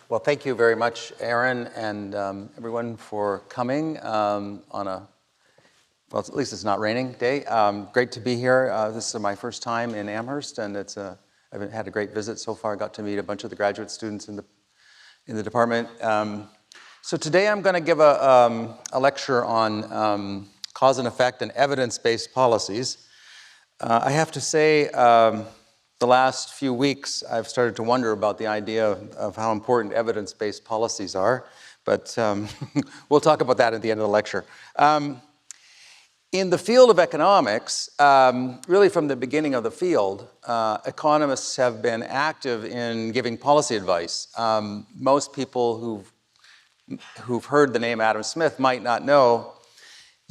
Well, thank you very much, Aaron, and everyone for coming on a, well, at least it's not raining day. Great to be here. This is my first time in Amherst, and I've had a great visit so far. I got to meet a bunch of the graduate students in the department. So today I'm going to give a lecture on cause and effect and evidence-based policies. I have to say, the last few weeks, I've started to wonder about the idea of how important evidence-based policies are, but we'll talk about that at the end of the lecture. In the field of economics, really from the beginning of the field, economists have been active in giving policy advice. Most people who've heard the name Adam Smith might not know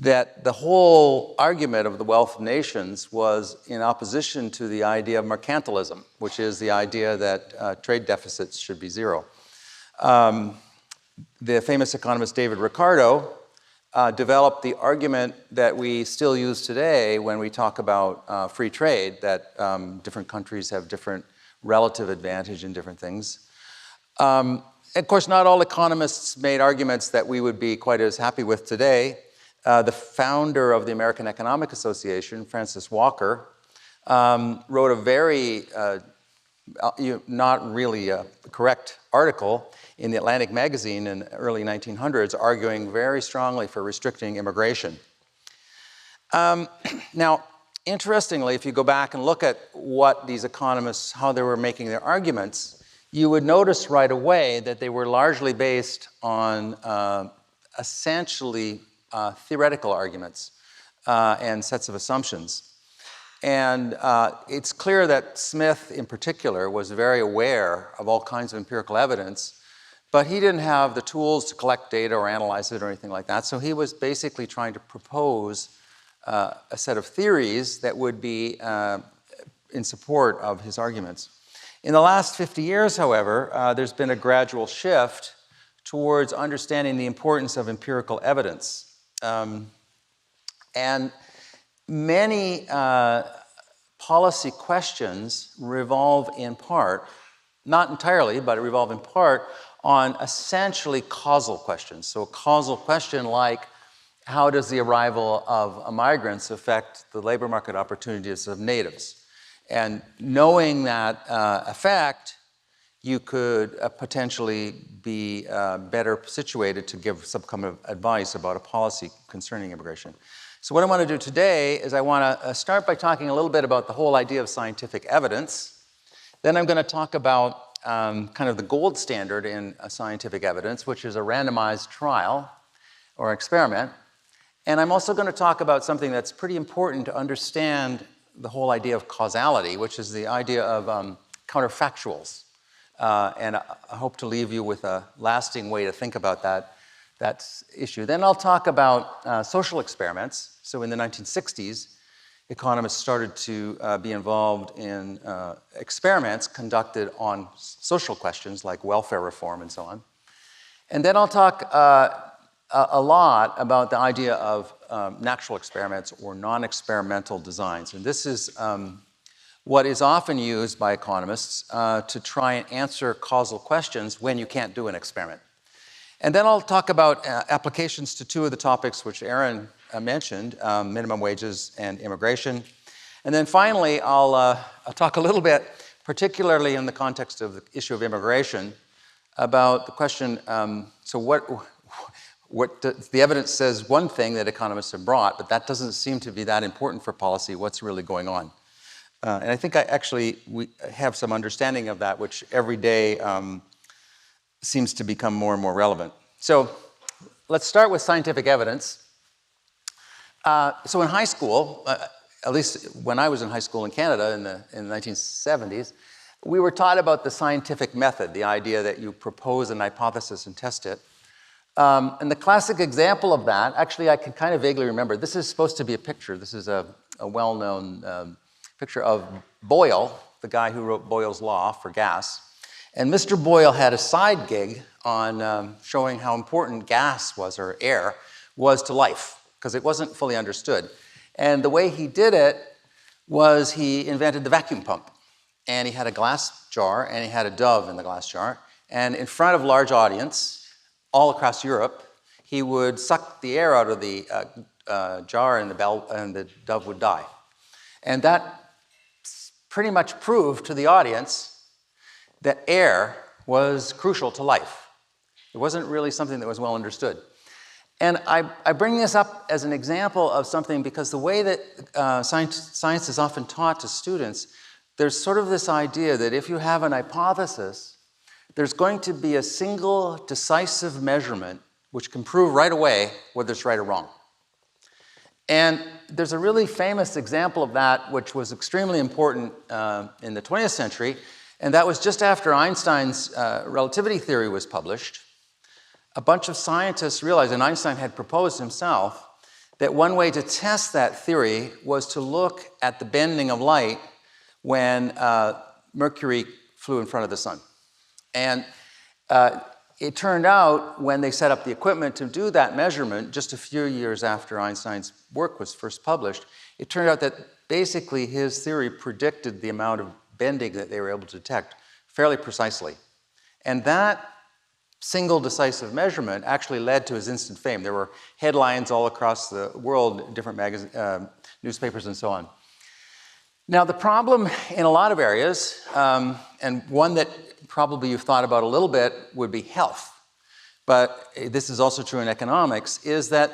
that the whole argument of the Wealth of Nations was in opposition to the idea of mercantilism, which is the idea that trade deficits should be zero. The famous economist David Ricardo developed the argument that we still use today when we talk about free trade, that different countries have different relative advantage in different things. Of course, not all economists made arguments that we would be quite as happy with today. The founder of the American Economic Association, Francis Walker, wrote a very, not really a correct article in the Atlantic magazine in the early 1900s, arguing very strongly for restricting immigration. Now, interestingly, if you go back and look at what these economists, how they were making their arguments, you would notice right away that they were largely based on essentially theoretical arguments and sets of assumptions. And it's clear that Smith, in particular, was very aware of all kinds of empirical evidence, but he didn't have the tools to collect data or analyze it or anything like that. So he was basically trying to propose a set of theories that would be in support of his arguments. In the last 50 years, however, there's been a gradual shift towards understanding the importance of empirical evidence. And many policy questions revolve in part, not entirely, but revolve in part on essentially causal questions. So a causal question like, how does the arrival of migrants affect the labor market opportunities of natives? And knowing that effect, you could potentially be better situated to give some kind of advice about a policy concerning immigration. So what I want to do today is I want to start by talking a little bit about the whole idea of scientific evidence. Then I'm going to talk about kind of the gold standard in scientific evidence, which is a randomized trial or experiment. And I'm also going to talk about something that's pretty important to understand the whole idea of causality, which is the idea of counterfactuals. And I hope to leave you with a lasting way to think about that issue. Then I'll talk about social experiments. So in the 1960s, economists started to be involved in experiments conducted on social questions like welfare reform and so on. And then I'll talk a lot about the idea of natural experiments or non-experimental designs. And this is what is often used by economists to try and answer causal questions when you can't do an experiment. And then I'll talk about applications to two of the topics which Aaron mentioned, minimum wages and immigration. And then finally, I'll talk a little bit, particularly in the context of the issue of immigration, about the question, so what the evidence says one thing that economists have brought, but that doesn't seem to be that important for policy. What's really going on? And I think we have some understanding of that, which every day seems to become more and more relevant. So let's start with scientific evidence. So in high school, at least when I was in high school in Canada in the 1970s, we were taught about the scientific method, the idea that you propose an hypothesis and test it. And the classic example of that, actually I can kind of vaguely remember, this is supposed to be a picture. This is a well-known picture of Boyle, the guy who wrote Boyle's Law for gas. And Mr. Boyle had a side gig on showing how important gas was, or air, was to life, because it wasn't fully understood. And the way he did it was he invented the vacuum pump. And he had a glass jar, and he had a dove in the glass jar. and in front of a large audience, all across Europe, he would suck the air out of the jar and the dove would die. And that pretty much proved to the audience that air was crucial to life. It wasn't really something that was well understood. And I bring this up as an example of something because the way that science is often taught to students, there's sort of this idea that if you have an hypothesis, there's going to be a single decisive measurement which can prove right away whether it's right or wrong. And there's a really famous example of that which was extremely important in the 20th century, and that was just after Einstein's relativity theory was published. A bunch of scientists realized, and Einstein had proposed himself, that one way to test that theory was to look at the bending of light when Mercury flew in front of the sun. And it turned out, when they set up the equipment to do that measurement, just a few years after Einstein's work was first published, it turned out that basically his theory predicted the amount of bending that they were able to detect fairly precisely. And that single decisive measurement actually led to his instant fame. There were headlines all across the world, different newspapers and so on. Now, the problem in a lot of areas, and one that probably you've thought about a little bit, would be health. But this is also true in economics, is that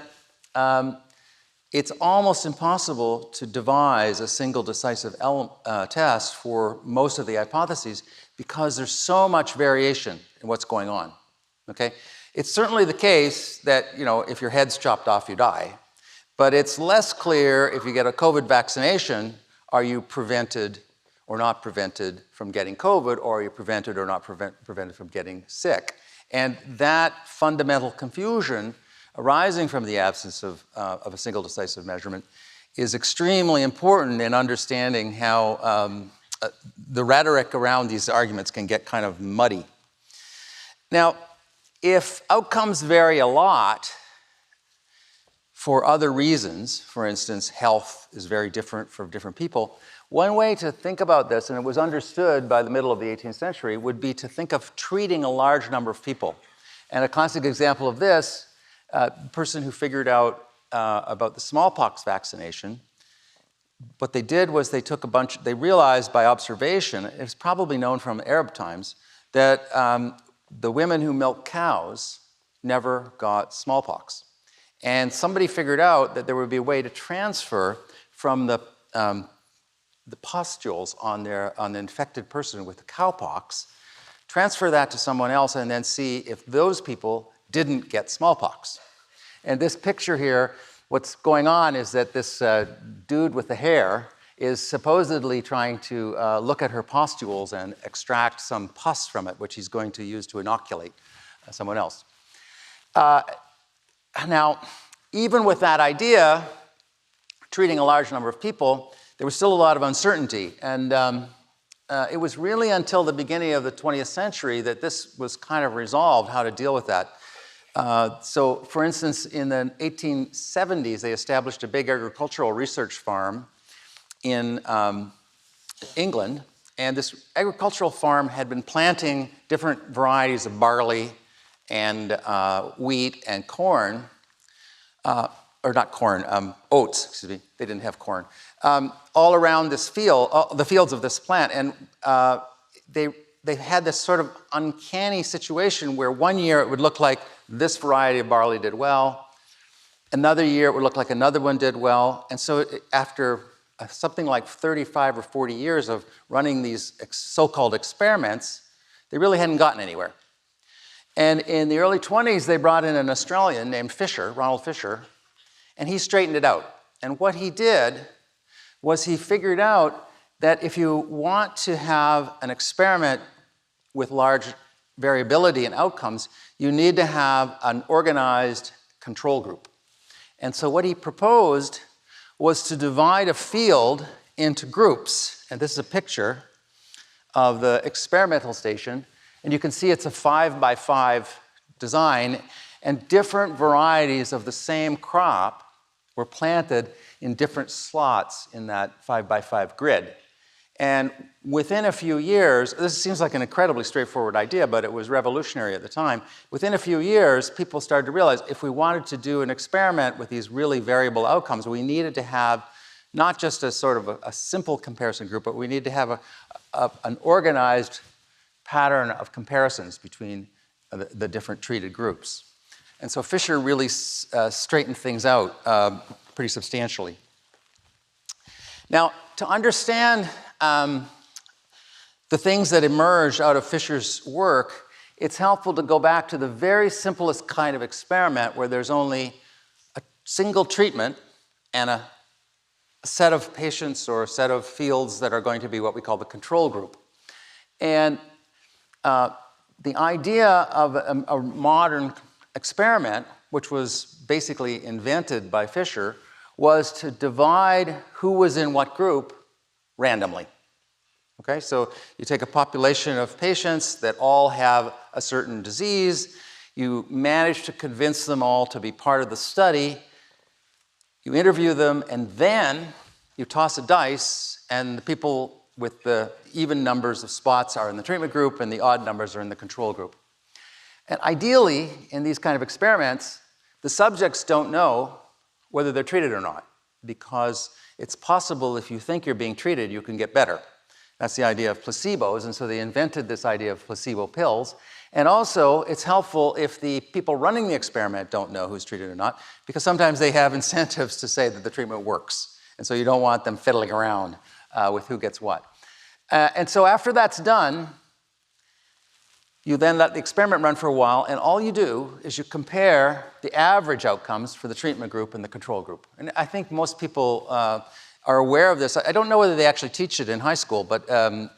it's almost impossible to devise a single decisive test for most of the hypotheses because there's so much variation in what's going on. Okay? It's certainly the case that, if your head's chopped off, you die. But it's less clear if you get a COVID vaccination, are you prevented or not prevented from getting COVID, or are you prevented or not prevented from getting sick? And that fundamental confusion arising from the absence of a single decisive measurement is extremely important in understanding how the rhetoric around these arguments can get kind of muddy. Now, if outcomes vary a lot for other reasons, for instance, health is very different for different people, one way to think about this, and it was understood by the middle of the 18th century, would be to think of treating a large number of people. And a classic example of this, the person who figured out about the smallpox vaccination, what they did was they took they realized by observation, it's probably known from Arab times, that the women who milk cows never got smallpox. And somebody figured out that there would be a way to transfer from the pustules on the infected person with the cowpox, transfer that to someone else, and then see if those people didn't get smallpox. And this picture here, what's going on is that this dude with the hair is supposedly trying to look at her pustules and extract some pus from it, which he's going to use to inoculate someone else. Now, even with that idea, treating a large number of people, there was still a lot of uncertainty. And it was really until the beginning of the 20th century that this was kind of resolved, how to deal with that. So, for instance, in the 1870s, they established a big agricultural research farm in England. And this agricultural farm had been planting different varieties of barley and wheat and corn, or not corn, oats, excuse me, they didn't have corn, all around this field, the fields of this plant. And they had this sort of uncanny situation where one year it would look like this variety of barley did well, another year it would look like another one did well. And so after something like 35 or 40 years of running these so-called experiments, they really hadn't gotten anywhere. And in the early 20s, they brought in an Australian named Fisher, Ronald Fisher, and he straightened it out. And what he did was he figured out that if you want to have an experiment with large variability in outcomes, you need to have an organized control group. And so what he proposed was to divide a field into groups. And this is a picture of the experimental station. And you can see it's a 5x5 design, and different varieties of the same crop were planted in different slots in that 5x5 grid. And within a few years, this seems like an incredibly straightforward idea, but it was revolutionary at the time. Within a few years, people started to realize if we wanted to do an experiment with these really variable outcomes, we needed to have not just a sort of a simple comparison group, but we needed to have an organized pattern of comparisons between the different treated groups. And so Fisher really straightened things out pretty substantially. Now, to understand the things that emerged out of Fisher's work, it's helpful to go back to the very simplest kind of experiment where there's only a single treatment and a set of patients or a set of fields that are going to be what we call the control group. And the idea of a modern experiment, which was basically invented by Fisher, was to divide who was in what group randomly. Okay, so you take a population of patients that all have a certain disease, you manage to convince them all to be part of the study, you interview them, and then you toss a dice, and the people with the even numbers of spots are in the treatment group, and the odd numbers are in the control group. And ideally, in these kind of experiments, the subjects don't know whether they're treated or not, because it's possible if you think you're being treated, you can get better. That's the idea of placebos, and so they invented this idea of placebo pills. And also, it's helpful if the people running the experiment don't know who's treated or not, because sometimes they have incentives to say that the treatment works. And so you don't want them fiddling around with who gets what. And so after that's done, you then let the experiment run for a while, and all you do is you compare the average outcomes for the treatment group and the control group. And I think most people are aware of this. I don't know whether they actually teach it in high school, but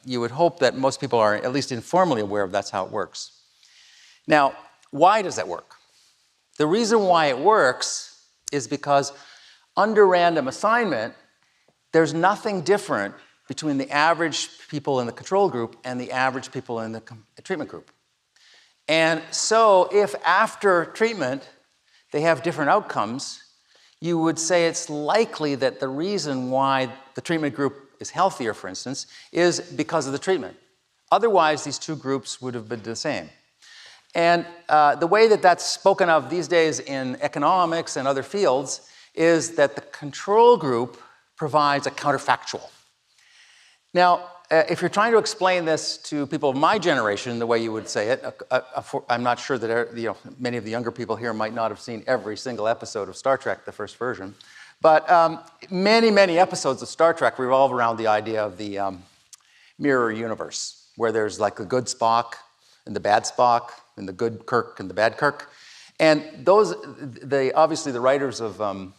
you would hope that most people are at least informally aware of that's how it works. Now, why does that work? The reason why it works is because under random assignment, there's nothing different between the average people in the control group and the average people in the treatment group. And so if after treatment they have different outcomes, you would say it's likely that the reason why the treatment group is healthier, for instance, is because of the treatment. Otherwise, these two groups would have been the same. And the way that that's spoken of these days in economics and other fields is that the control group provides a counterfactual. Now, if you're trying to explain this to people of my generation, the way you would say it, I'm not sure that many of the younger people here might not have seen every single episode of Star Trek, the first version, but many, many episodes of Star Trek revolve around the idea of the mirror universe, where there's like the good Spock and the bad Spock, and the good Kirk and the bad Kirk. And obviously the writers of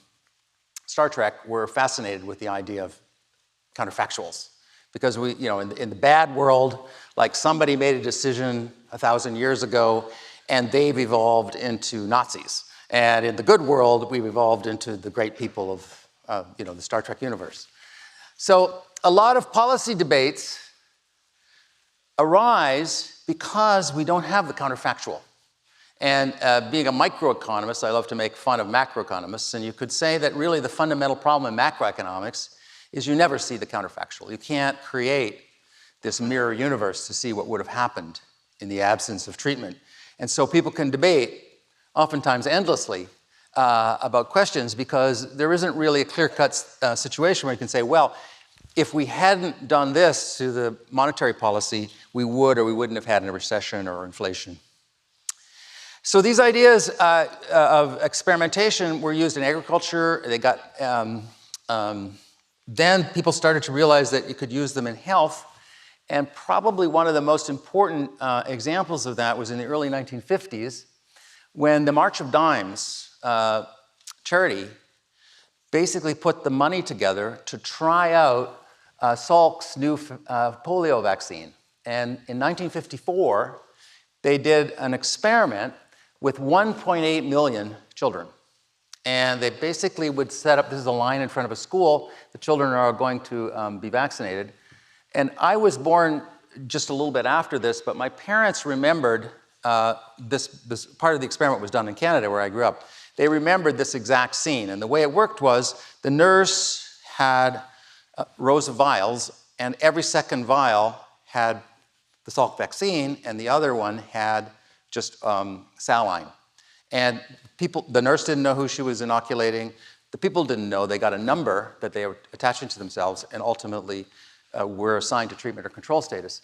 Star Trek were fascinated with the idea of counterfactuals. Because in the bad world, like somebody made a decision 1,000 years ago, and they've evolved into Nazis. And in the good world, we've evolved into the great people of the Star Trek universe. So a lot of policy debates arise because we don't have the counterfactual. And being a microeconomist, I love to make fun of macroeconomists, and you could say that really the fundamental problem in macroeconomics is you never see the counterfactual. You can't create this mirror universe to see what would have happened in the absence of treatment. And so people can debate, oftentimes endlessly, about questions because there isn't really a clear-cut situation where you can say, well, if we hadn't done this to the monetary policy, we would or we wouldn't have had a recession or inflation. So these ideas of experimentation were used in agriculture. They got then people started to realize that you could use them in health, and probably one of the most important examples of that was in the early 1950s when the March of Dimes charity basically put the money together to try out Salk's new polio vaccine. And in 1954, they did an experiment with 1.8 million children. And they basically would set up, this is a line in front of a school, the children are going to be vaccinated. And I was born just a little bit after this, but my parents remembered, this part of the experiment was done in Canada where I grew up. They remembered this exact scene. And the way it worked was the nurse had rows of vials and every second vial had the Salk vaccine, and the other one had just saline. And the nurse didn't know who she was inoculating. The people didn't know. They got a number that they were attaching to themselves and ultimately were assigned to treatment or control status.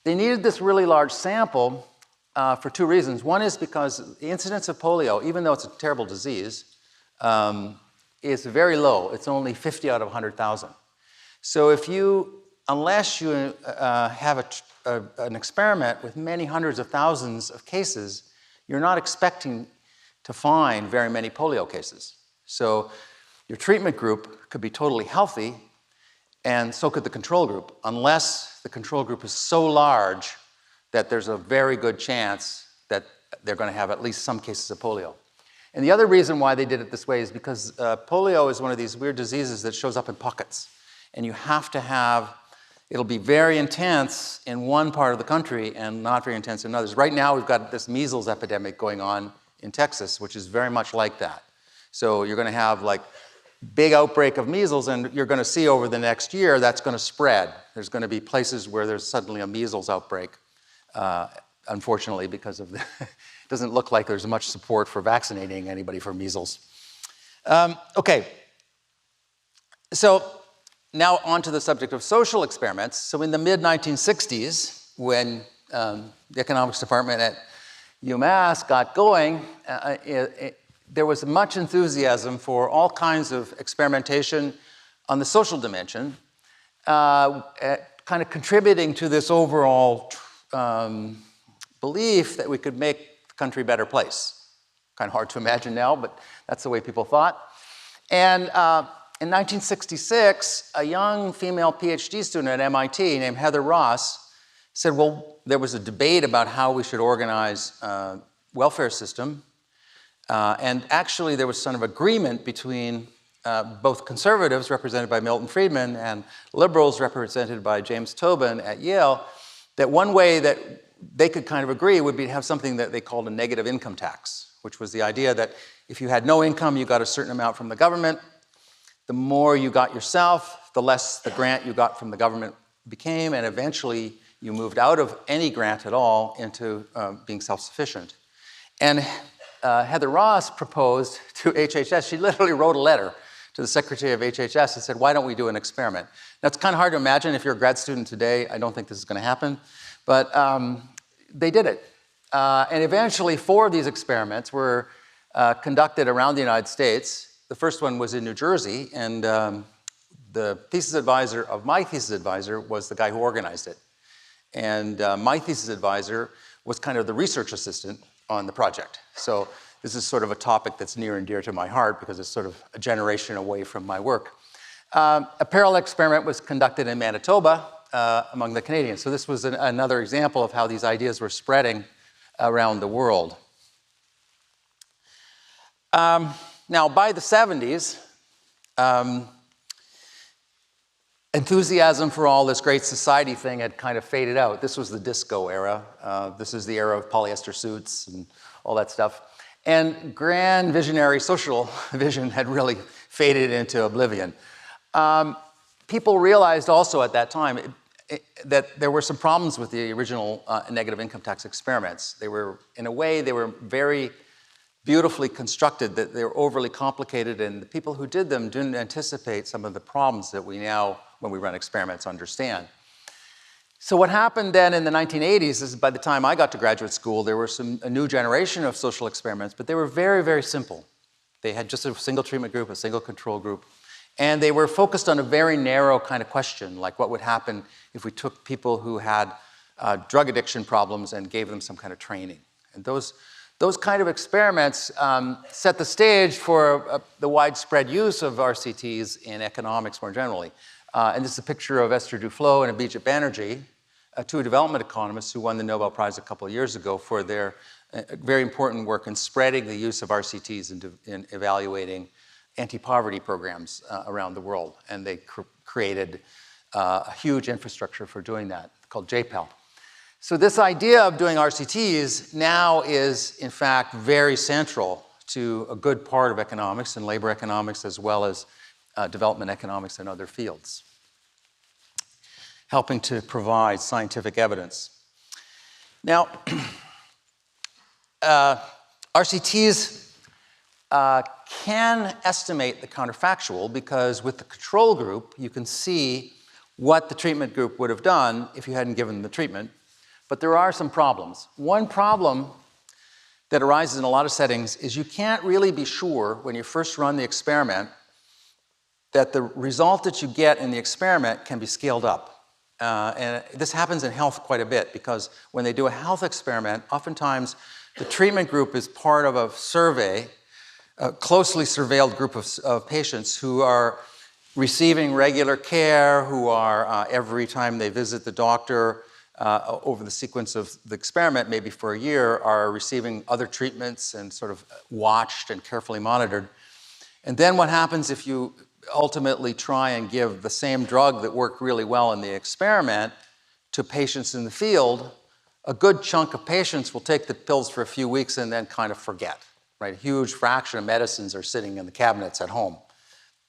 They needed this really large sample for two reasons. One is because the incidence of polio, even though it's a terrible disease, is very low. It's only 50 out of 100,000. So unless you have an experiment with many hundreds of thousands of cases, you're not expecting to find very many polio cases. So your treatment group could be totally healthy, and so could the control group, unless the control group is so large that there's a very good chance that they're going to have at least some cases of polio. And the other reason why they did it this way is because polio is one of these weird diseases that shows up in pockets. And you have to have, it'll be very intense in one part of the country and not very intense in others. Right now, we've got this measles epidemic going on in Texas, which is very much like that. So you're going to have like big outbreak of measles, and you're going to see over the next year that's going to spread. There's going to be places where there's suddenly a measles outbreak, unfortunately, because of the it doesn't look like there's much support for vaccinating anybody for measles. Okay, so now on to the subject of social experiments. So in the mid-1960s, when the economics department at UMass got going, there was much enthusiasm for all kinds of experimentation on the social dimension, kind of contributing to this overall belief that we could make the country a better place. Kind of hard to imagine now, but that's the way people thought. And in 1966, a young female PhD student at MIT named Heather Ross said, well, there was a debate about how we should organize a welfare system. And actually, there was sort of agreement between both conservatives, represented by Milton Friedman, and liberals, represented by James Tobin at Yale, that one way that they could kind of agree would be to have something that they called a negative income tax, which was the idea that if you had no income, you got a certain amount from the government. The more you got yourself, the less the grant you got from the government became, and eventually you moved out of any grant at all into being self-sufficient. And Heather Ross proposed to HHS, she literally wrote a letter to the secretary of HHS and said, why don't we do an experiment? Now, it's kind of hard to imagine if you're a grad student today. I don't think this is going to happen. But they did it. And eventually, 4 of these experiments were conducted around the United States. The first one was in New Jersey, and the thesis advisor of my thesis advisor was the guy who organized it. And my thesis advisor was kind of the research assistant on the project. So this is sort of a topic that's near and dear to my heart because it's sort of a generation away from my work. A parallel experiment was conducted in Manitoba among the Canadians. So this was another example of how these ideas were spreading around the world. Now, by the 70s, enthusiasm for all this great society thing had kind of faded out. This was the disco era. This is the era of polyester suits and all that stuff. And grand visionary social vision had really faded into oblivion. People realized also at that time that there were some problems with the original negative income tax experiments. They were, in a way, they were very beautifully constructed, that they were overly complicated, and the people who did them didn't anticipate some of the problems that we now, when we run experiments, understand. So what happened then in the 1980s is by the time I got to graduate school, there were a new generation of social experiments, but they were very, very simple. They had just a single treatment group, a single control group, and they were focused on a very narrow kind of question, like what would happen if we took people who had drug addiction problems and gave them some kind of training. And those kind of experiments set the stage for the widespread use of RCTs in economics more generally. And this is a picture of Esther Duflo and Abhijit Banerjee, two development economists who won the Nobel Prize a couple of years ago for their very important work in spreading the use of RCTs in evaluating anti-poverty programs around the world. And they created a huge infrastructure for doing that called JPEL. So this idea of doing RCTs now is, in fact, very central to a good part of economics and labor economics, as well as development economics and other fields. helping to provide scientific evidence. Now, RCTs can estimate the counterfactual because with the control group, you can see what the treatment group would have done if you hadn't given them the treatment. But there are some problems. One problem that arises in a lot of settings is you can't really be sure when you first run the experiment that the result that you get in the experiment can be scaled up. And this happens in health quite a bit because when they do a health experiment, oftentimes the treatment group is part of a survey, a closely surveilled group of patients who are receiving regular care, who are every time they visit the doctor over the sequence of the experiment, maybe for a year, are receiving other treatments and sort of watched and carefully monitored. And then what happens if you ultimately try and give the same drug that worked really well in the experiment to patients in the field? A good chunk of patients will take the pills for a few weeks and then kind of forget, right? A huge fraction of medicines are sitting in the cabinets at home.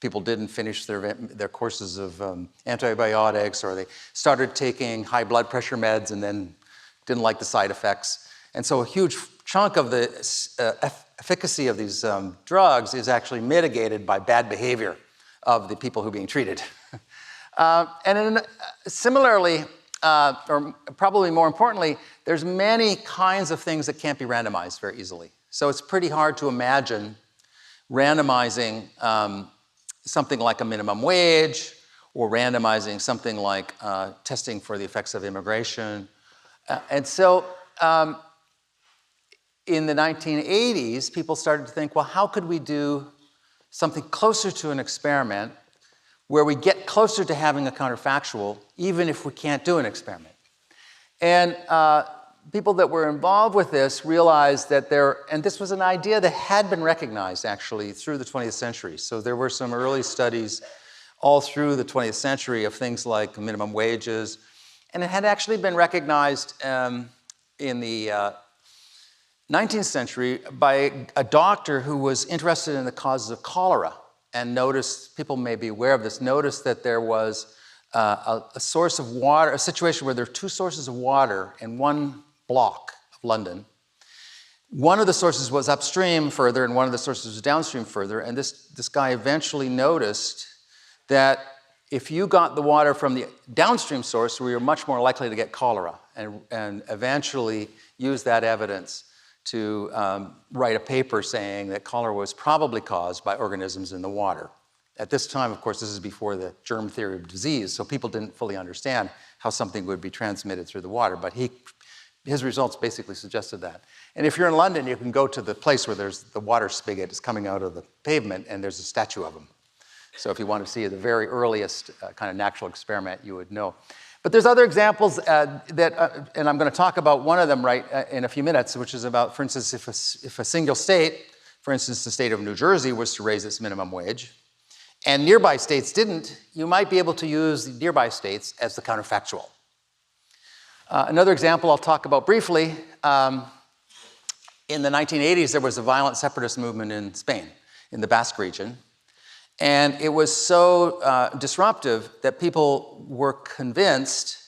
People didn't finish their courses of antibiotics, or they started taking high blood pressure meds and then didn't like the side effects. And so a huge chunk of the efficacy of these drugs is actually mitigated by bad behavior of the people who are being treated. Similarly, or probably more importantly, there's many kinds of things that can't be randomized very easily. So it's pretty hard to imagine randomizing something like a minimum wage, or randomizing something like testing for the effects of immigration. And so in the 1980s, people started to think, well, how could we do something closer to an experiment where we get closer to having a counterfactual, even if we can't do an experiment? And people that were involved with this realized that and this was an idea that had been recognized actually through the 20th century. So there were some early studies all through the 20th century of things like minimum wages. And it had actually been recognized in the 19th century by a doctor who was interested in the causes of cholera and noticed, people may be aware of this, noticed that there was a source of water, a situation where there are two sources of water in one block of London. One of the sources was upstream further and one of the sources was downstream further. And this guy eventually noticed that if you got the water from the downstream source, we were much more likely to get cholera, and eventually used that evidence to write a paper saying that cholera was probably caused by organisms in the water. At this time, of course, this is before the germ theory of disease, so people didn't fully understand how something would be transmitted through the water, but his results basically suggested that. And if you're in London, you can go to the place where there's the water spigot is coming out of the pavement, and there's a statue of him. So if you want to see the very earliest kind of natural experiment, you would know. But there's other examples and I'm going to talk about one of them in a few minutes, which is about, for instance, if a single state, for instance, the state of New Jersey, was to raise its minimum wage, and nearby states didn't, you might be able to use the nearby states as the counterfactual. Another example I'll talk about briefly, in the 1980s, there was a violent separatist movement in Spain, in the Basque region. And it was so disruptive that people were convinced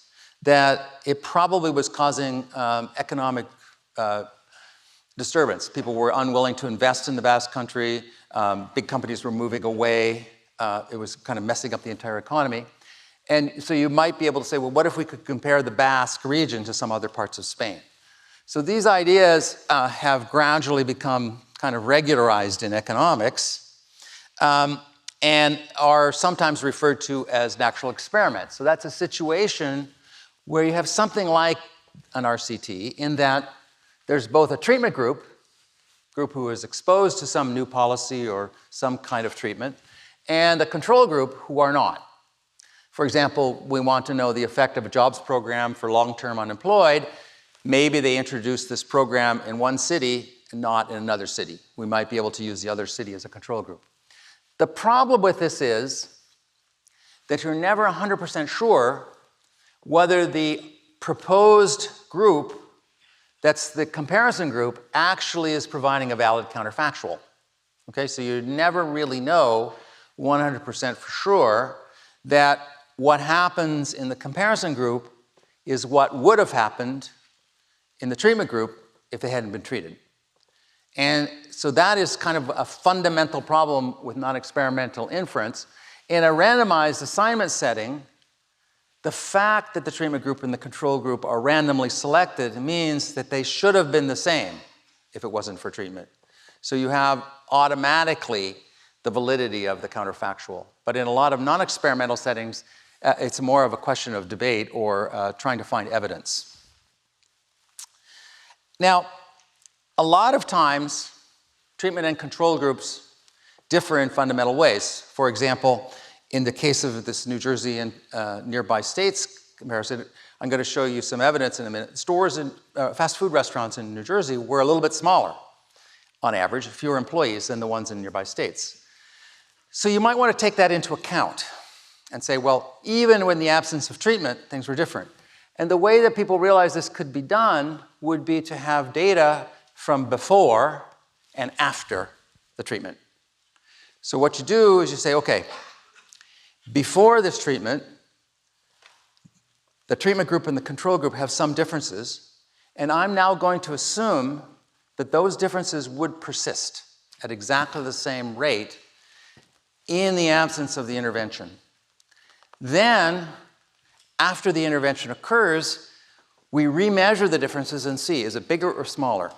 that it probably was causing economic disturbance. People were unwilling to invest in the Basque country. Big companies were moving away. It was kind of messing up the entire economy. And so you might be able to say, well, what if we could compare the Basque region to some other parts of Spain? So these ideas have gradually become kind of regularized in economics and are sometimes referred to as natural experiments. So that's a situation where you have something like an RCT in that there's both a treatment group who is exposed to some new policy or some kind of treatment, and a control group who are not. For example, we want to know the effect of a jobs program for long-term unemployed. Maybe they introduced this program in one city and not in another city. We might be able to use the other city as a control group. The problem with this is that you're never 100% sure whether the proposed group, that's the comparison group, actually is providing a valid counterfactual. Okay, so you never really know 100% for sure that what happens in the comparison group is what would have happened in the treatment group if they hadn't been treated. And so that is kind of a fundamental problem with non-experimental inference. In a randomized assignment setting, the fact that the treatment group and the control group are randomly selected means that they should have been the same if it wasn't for treatment. So you have automatically the validity of the counterfactual. But in a lot of non-experimental settings, it's more of a question of debate or trying to find evidence. Now, a lot of times, treatment and control groups differ in fundamental ways. For example, in the case of this New Jersey and nearby states comparison, I'm going to show you some evidence in a minute. Stores and fast food restaurants in New Jersey were a little bit smaller, on average, fewer employees than the ones in nearby states. So you might want to take that into account and say, well, even in the absence of treatment, things were different. And the way that people realized this could be done would be to have data from before and after the treatment. So what you do is you say, okay, before this treatment, the treatment group and the control group have some differences, and I'm now going to assume that those differences would persist at exactly the same rate in the absence of the intervention. Then, after the intervention occurs, we remeasure the differences and see, is it bigger or smaller?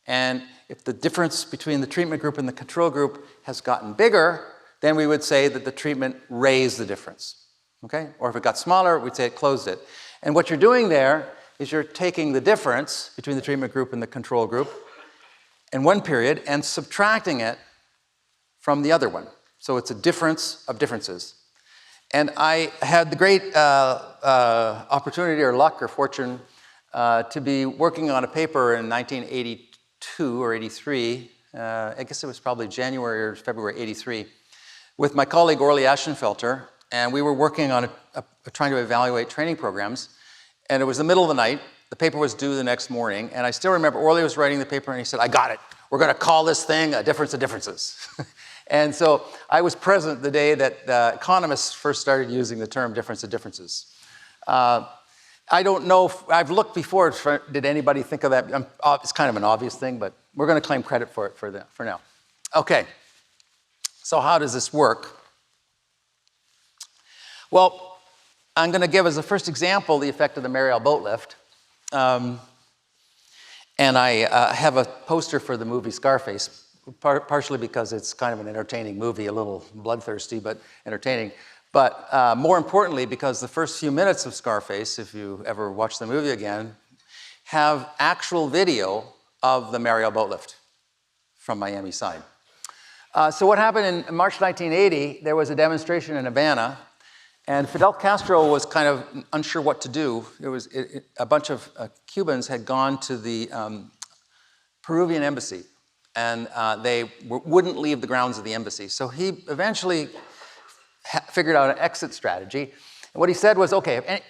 And if the difference between the treatment group and the control group has gotten bigger, then we would say that the treatment raised the difference, okay? Or if it got smaller, we'd say it closed it. And what you're doing there is you're taking the difference between the treatment group and the control group in one period and subtracting it from the other one. So it's a difference of differences. And I had the great opportunity or luck or fortune to be working on a paper in 1982 or 83, I guess it was probably January or February 83, with my colleague Orly Ashenfelter, and we were working on trying to evaluate training programs, and it was the middle of the night. The paper was due the next morning, and I still remember Orly was writing the paper, and he said, I got it. We're going to call this thing a difference of differences. And so I was present the day that economists first started using the term difference of differences. I don't know if, I've looked before, did anybody think of that? It's kind of an obvious thing, but we're going to claim credit for it for now. Okay, so how does this work? Well, I'm going to give as a first example the effect of the Mariel boat lift. And I have a poster for the movie Scarface, partially because it's kind of an entertaining movie, a little bloodthirsty, but entertaining. But more importantly, because the first few minutes of Scarface, if you ever watch the movie again, have actual video of the Mariel boat lift from Miami side. So what happened in March 1980, there was a demonstration in Havana, and Fidel Castro was kind of unsure what to do. A bunch of Cubans had gone to the Peruvian embassy, and they wouldn't leave the grounds of the embassy. So he eventually figured out an exit strategy. And what he said was, okay,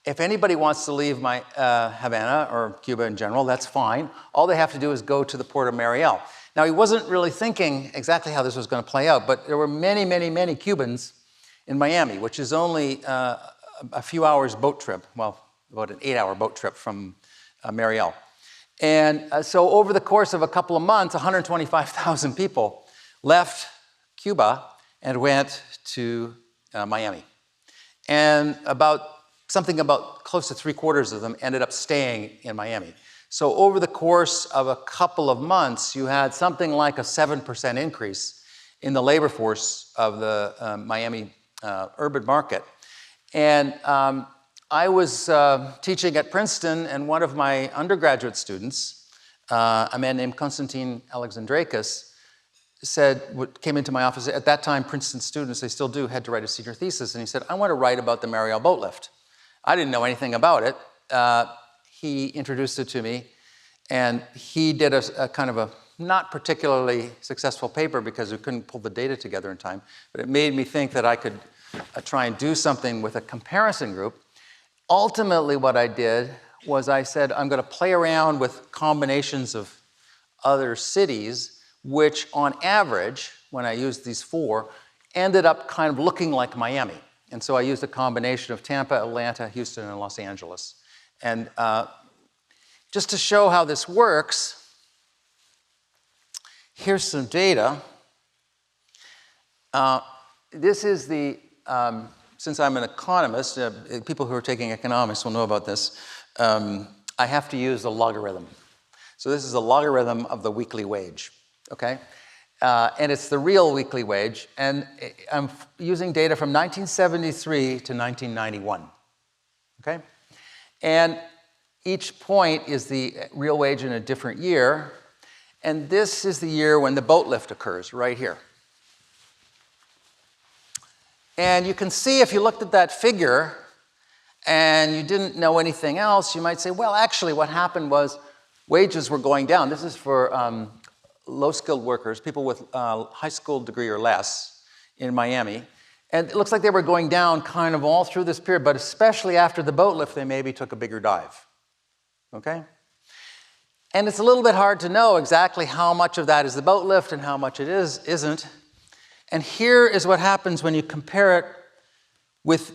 if anybody wants to leave Havana or Cuba in general, that's fine. All they have to do is go to the port of Mariel. Now, he wasn't really thinking exactly how this was going to play out, but there were many, many, many Cubans in Miami, which is only a few hours boat trip, well, about an 8-hour boat trip from Mariel. And so over the course of a couple of months, 125,000 people left Cuba and went to Miami. And something about close to 3/4 of them ended up staying in Miami. So over the course of a couple of months, you had something like a 7% increase in the labor force of the Miami urban market. And I was teaching at Princeton, and one of my undergraduate students, a man named Konstantin Alexandrakis, came into my office. At that time, Princeton students, they still do, had to write a senior thesis, and he said, I want to write about the Mariel boat lift. I didn't know anything about it. He introduced it to me, and he did a kind of a not particularly successful paper because we couldn't pull the data together in time, but it made me think that I could try and do something with a comparison group. Ultimately, what I did was I said, I'm going to play around with combinations of other cities, which on average, when I used these four, ended up kind of looking like Miami. And so I used a combination of Tampa, Atlanta, Houston, and Los Angeles. And just to show how this works, here's some data. This is the, since I'm an economist, people who are taking economics will know about this, I have to use a logarithm. So this is a logarithm of the weekly wage, okay? And it's the real weekly wage, and I'm using data from 1973 to 1991, okay? And each point is the real wage in a different year, and this is the year when the boat lift occurs, right here. And you can see if you looked at that figure and you didn't know anything else, you might say, well, actually what happened was wages were going down. This is for low-skilled workers, people with high school degree or less in Miami. And it looks like they were going down kind of all through this period, but especially after the boat lift, they maybe took a bigger dive, okay? And it's a little bit hard to know exactly how much of that is the boat lift and how much it isn't. And here is what happens when you compare it with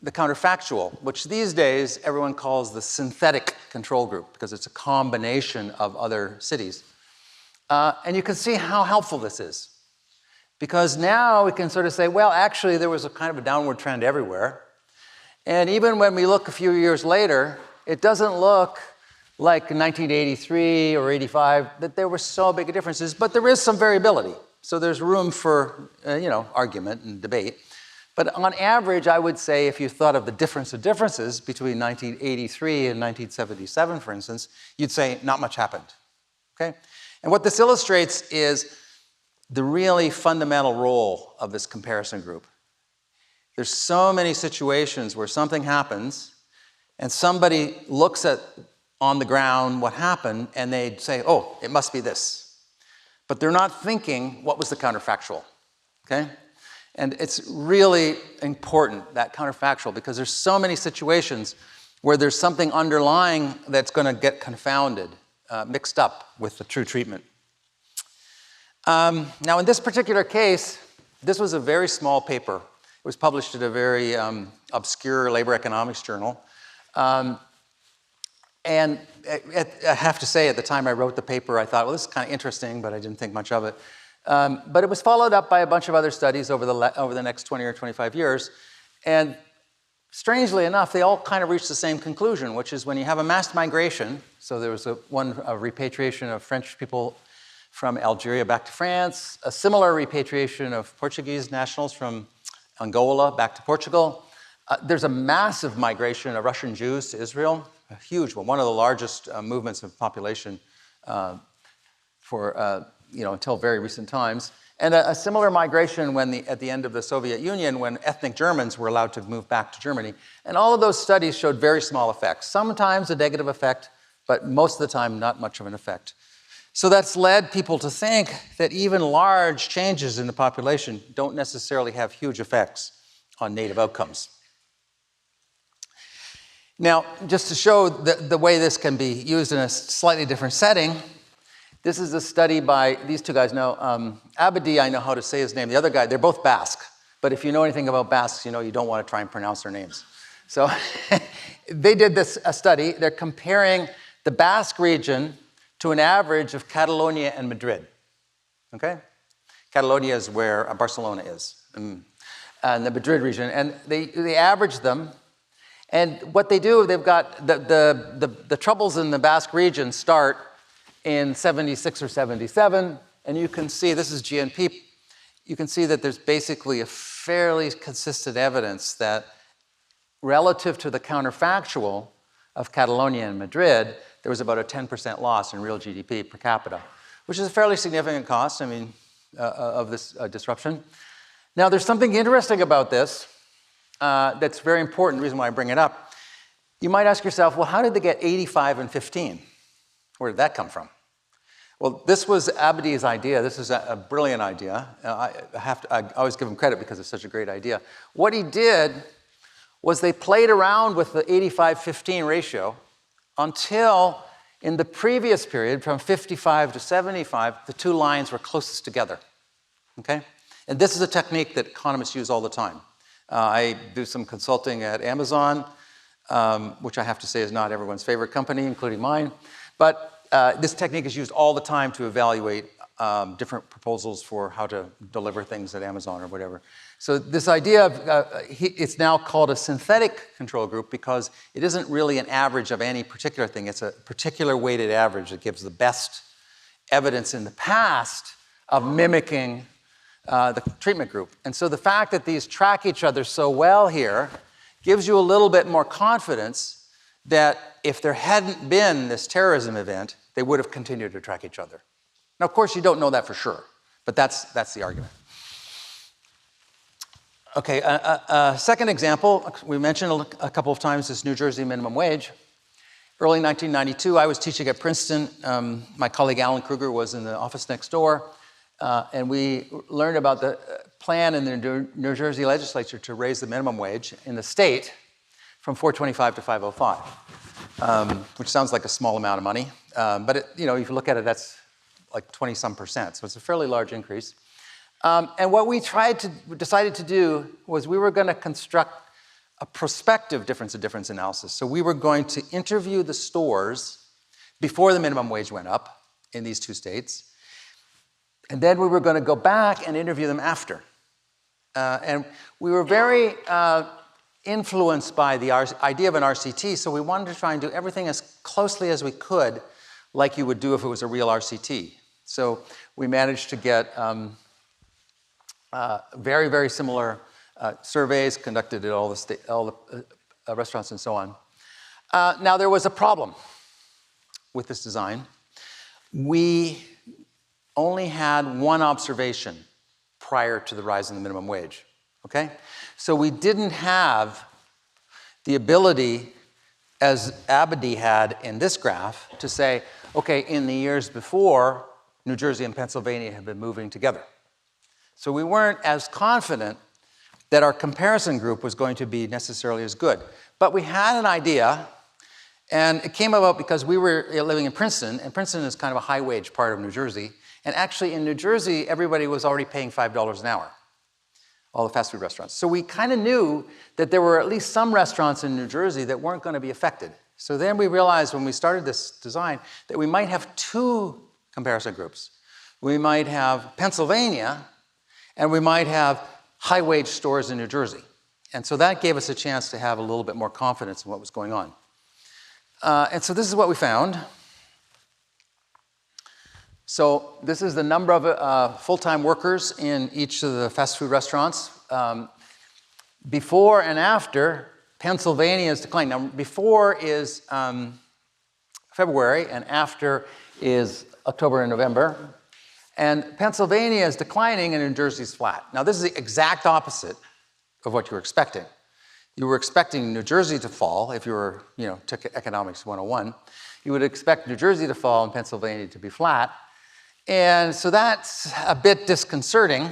the counterfactual, which these days everyone calls the synthetic control group because it's a combination of other cities. And you can see how helpful this is. Because now we can sort of say, well, actually there was a kind of a downward trend everywhere. And even when we look a few years later, it doesn't look like in 1983 or 85 that there were so big differences, but there is some variability. So there's room for, argument and debate. But on average, I would say if you thought of the difference of differences between 1983 and 1977, for instance, you'd say not much happened, okay? And what this illustrates is the really fundamental role of this comparison group. There's so many situations where something happens and somebody looks at on the ground what happened and they'd say, oh, it must be this. But they're not thinking what was the counterfactual, okay? And it's really important, that counterfactual, because there's so many situations where there's something underlying that's going to get confounded, mixed up with the true treatment. Now, in this particular case, this was a very small paper. It was published in a very obscure labor economics journal. And I have to say, at the time I wrote the paper, I thought, well, this is kind of interesting, but I didn't think much of it. But it was followed up by a bunch of other studies over the next 20 or 25 years. And strangely enough, they all kind of reached the same conclusion, which is when you have a mass migration, so there was a repatriation of French people from Algeria back to France, a similar repatriation of Portuguese nationals from Angola back to Portugal. There's a massive migration of Russian Jews to Israel, a huge one of the largest movements of population until very recent times. And a similar migration at the end of the Soviet Union when ethnic Germans were allowed to move back to Germany. And all of those studies showed very small effects. Sometimes a negative effect, but most of the time not much of an effect. So that's led people to think that even large changes in the population don't necessarily have huge effects on native outcomes. Now, just to show the way this can be used in a slightly different setting, this is a study by these two guys. Now, Abadi, I know how to say his name. The other guy, they're both Basque. But if you know anything about Basques, you know you don't want to try and pronounce their names. So they did a study. They're comparing the Basque region to an average of Catalonia and Madrid. Okay? Catalonia is where Barcelona is, and the Madrid region. And they average them. And what they do, they've got the troubles in the Basque region start in 76 or 77, and you can see, this is GNP, you can see that there's basically a fairly consistent evidence that relative to the counterfactual of Catalonia and Madrid, there was about a 10% loss in real GDP per capita, which is a fairly significant cost, of this disruption. Now, there's something interesting about this that's very important, the reason why I bring it up. You might ask yourself, well, how did they get 85 and 15? Where did that come from? Well, this was Abadi's idea. This is a brilliant idea. I always give him credit because it's such a great idea. What he did was they played around with the 85-15 ratio until in the previous period, from 55 to 75, the two lines were closest together, okay? And this is a technique that economists use all the time. I do some consulting at Amazon, which I have to say is not everyone's favorite company, including mine. But this technique is used all the time to evaluate different proposals for how to deliver things at Amazon or whatever. So this idea of, it's now called a synthetic control group because it isn't really an average of any particular thing. It's a particular weighted average that gives the best evidence in the past of mimicking the treatment group. And so the fact that these track each other so well here gives you a little bit more confidence that if there hadn't been this terrorism event, they would have continued to track each other. Now, of course, you don't know that for sure, but that's the argument. Okay, second example, we mentioned a couple of times this New Jersey minimum wage. Early 1992, I was teaching at Princeton. My colleague Alan Kruger was in the office next door, and we learned about the plan in the New Jersey legislature to raise the minimum wage in the state from $4.25 to $5.05, which sounds like a small amount of money, but if you look at it, that's like 20-some%, so it's a fairly large increase. And what we decided to do was we were going to construct a prospective difference of difference analysis. So we were going to interview the stores before the minimum wage went up in these two states, and then we were going to go back and interview them after. And we were very influenced by the idea of an RCT, so we wanted to try and do everything as closely as we could like you would do if it was a real RCT. So we managed to get very, very similar surveys conducted at all the restaurants and so on. Now, there was a problem with this design. We only had one observation prior to the rise in the minimum wage, okay? So we didn't have the ability, as Abadi had in this graph, to say, okay, in the years before, New Jersey and Pennsylvania have been moving together. So we weren't as confident that our comparison group was going to be necessarily as good. But we had an idea, and it came about because we were living in Princeton, and Princeton is kind of a high-wage part of New Jersey. And actually, in New Jersey, everybody was already paying $5 an hour, all the fast food restaurants. So we kind of knew that there were at least some restaurants in New Jersey that weren't going to be affected. So then we realized when we started this design that we might have two comparison groups. We might have Pennsylvania, and we might have high-wage stores in New Jersey. And so that gave us a chance to have a little bit more confidence in what was going on. And so this is what we found. So this is the number of full-time workers in each of the fast food restaurants. Before and after, Pennsylvania is declining. Now, before is February, and after is October and November. And Pennsylvania is declining, and New Jersey is flat. Now, this is the exact opposite of what you were expecting. You were expecting New Jersey to fall if you were, took Economics 101. You would expect New Jersey to fall and Pennsylvania to be flat. And so that's a bit disconcerting,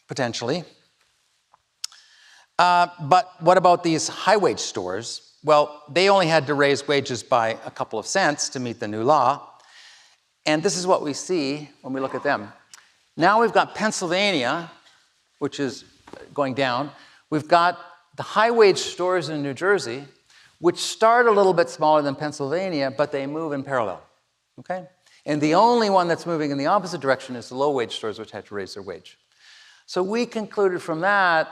potentially. But what about these high-wage stores? Well, they only had to raise wages by a couple of cents to meet the new law. And this is what we see when we look at them. Now we've got Pennsylvania, which is going down. We've got the high-wage stores in New Jersey, which start a little bit smaller than Pennsylvania, but they move in parallel, okay? And the only one that's moving in the opposite direction is the low-wage stores, which had to raise their wage. So we concluded from that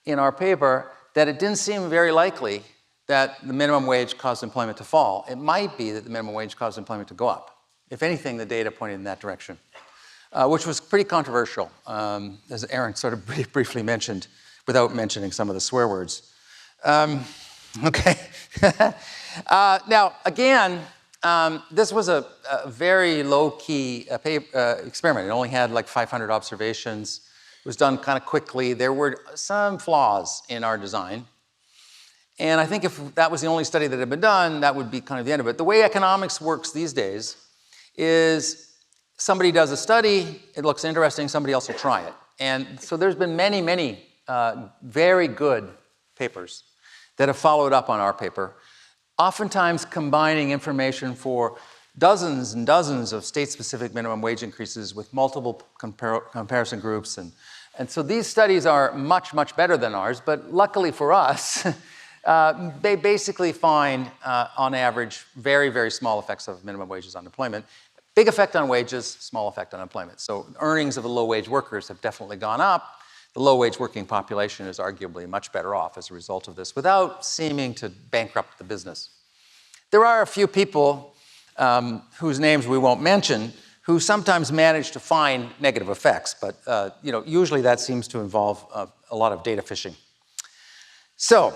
in our paper that it didn't seem very likely that the minimum wage caused employment to fall. It might be that the minimum wage caused employment to go up. If anything, the data pointed in that direction, which was pretty controversial, as Aaron sort of briefly mentioned, without mentioning some of the swear words. Okay. Now, again, this was a very low-key experiment. It only had like 500 observations. It was done kind of quickly. There were some flaws in our design. And I think if that was the only study that had been done, that would be kind of the end of it. The way economics works these days is somebody does a study, it looks interesting, somebody else will try it. And so there's been many, many very good papers that have followed up on our paper, oftentimes combining information for dozens and dozens of state-specific minimum wage increases with multiple comparison groups and And so these studies are much, much better than ours, but luckily for us, they basically find, on average, very, very small effects of minimum wages on employment. Big effect on wages, small effect on employment. So earnings of the low-wage workers have definitely gone up. The low-wage working population is arguably much better off as a result of this, without seeming to bankrupt the business. There are a few people whose names we won't mention who sometimes manage to find negative effects, but usually that seems to involve a lot of data fishing. So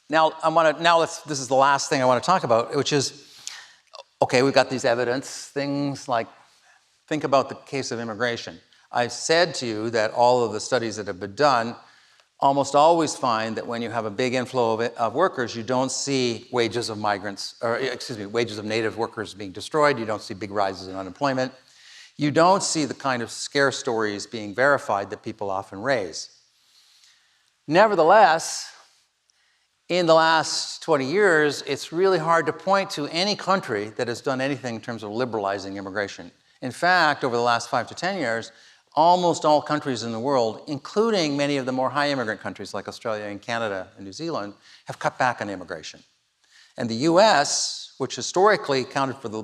now this is the last thing I want to talk about, which is, okay, we've got these evidence things like, think about the case of immigration. I said to you that all of the studies that have been done almost always find that when you have a big inflow of workers, you don't see wages of wages of native workers being destroyed. You don't see big rises in unemployment. You don't see the kind of scare stories being verified that people often raise. Nevertheless, in the last 20 years, it's really hard to point to any country that has done anything in terms of liberalizing immigration. In fact, over the last 5 to 10 years, almost all countries in the world, including many of the more high immigrant countries like Australia and Canada and New Zealand, have cut back on immigration. And the US, which historically accounted for the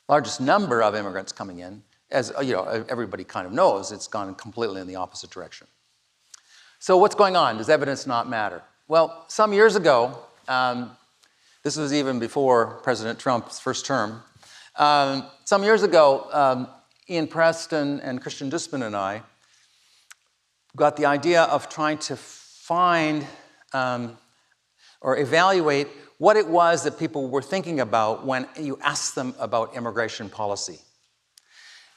largest number of immigrants coming in, as everybody kind of knows, it's gone completely in the opposite direction. So what's going on? Does evidence not matter? Well, some years ago, this was even before President Trump's first term, some years ago, Ian Preston and Christian Dussman and I got the idea of trying to find or evaluate what it was that people were thinking about when you asked them about immigration policy.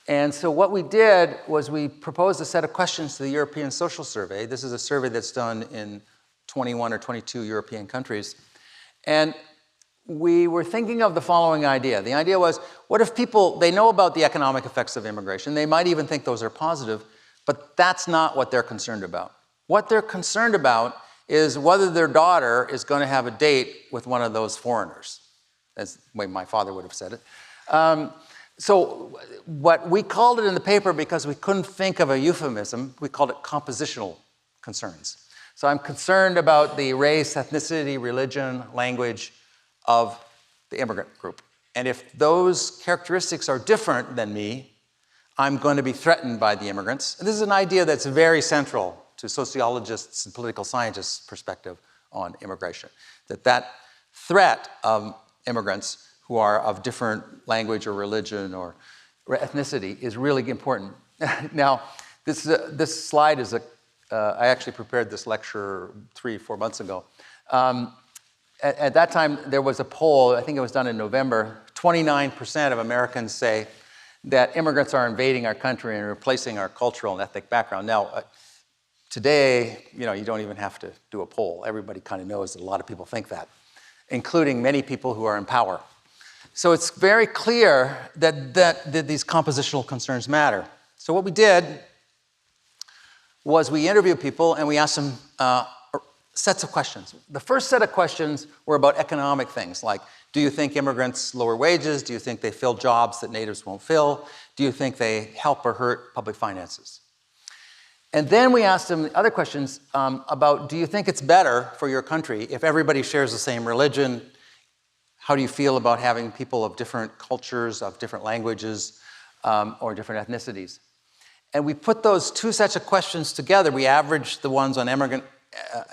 And so what we did was we proposed a set of questions to the European Social Survey. This is a survey that's done in 21 or 22 European countries. And we were thinking of the following idea. The idea was, what if people, they know about the economic effects of immigration, they might even think those are positive, but that's not what they're concerned about. What they're concerned about is whether their daughter is going to have a date with one of those foreigners, as the way my father would have said it. So what we called it in the paper, because we couldn't think of a euphemism, we called it compositional concerns. So I'm concerned about the race, ethnicity, religion, language of the immigrant group. And if those characteristics are different than me, I'm going to be threatened by the immigrants. And this is an idea that's very central to sociologists and political scientists' perspective on immigration, that threat of immigrants who are of different language or religion or ethnicity is really important. Now, this slide is I actually prepared this lecture 3-4 months ago. At that time, there was a poll, I think it was done in November, 29% of Americans say that immigrants are invading our country and replacing our cultural and ethnic background. Now, today, you don't even have to do a poll. Everybody kind of knows that a lot of people think that, including many people who are in power. So it's very clear that these compositional concerns matter. So what we did was we interviewed people and we asked them sets of questions. The first set of questions were about economic things, like, do you think immigrants lower wages? Do you think they fill jobs that natives won't fill? Do you think they help or hurt public finances? And then we asked them other questions about, do you think it's better for your country if everybody shares the same religion? How do you feel about having people of different cultures, of different languages, or different ethnicities? And we put those two sets of questions together. We averaged the ones on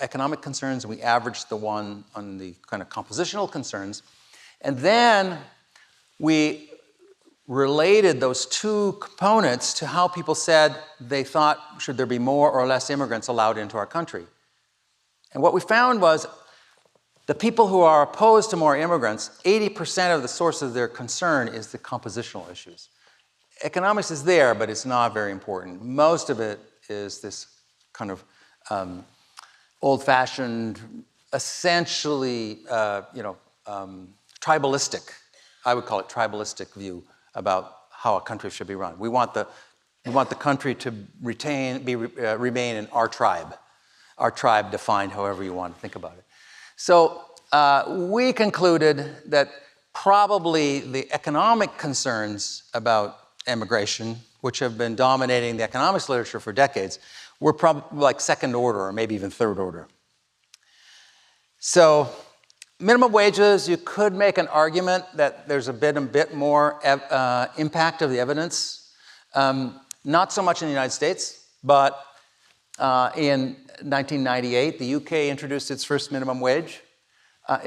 economic concerns, and we averaged the one on the kind of compositional concerns. And then we related those two components to how people said they thought, should there be more or less immigrants allowed into our country? And what we found was the people who are opposed to more immigrants, 80% of the source of their concern is the compositional issues. Economics is there, but it's not very important. Most of it is this kind of old-fashioned, essentially, tribalistic, I would call it tribalistic view about how a country should be run. We want the country to remain in our tribe defined however you want to think about it. So we concluded that probably the economic concerns about immigration which have been dominating the economics literature for decades, were probably like second order or maybe even third order. So minimum wages, you could make an argument that there's a bit more impact of the evidence. Not so much in the United States, but in 1998, the UK introduced its first minimum wage.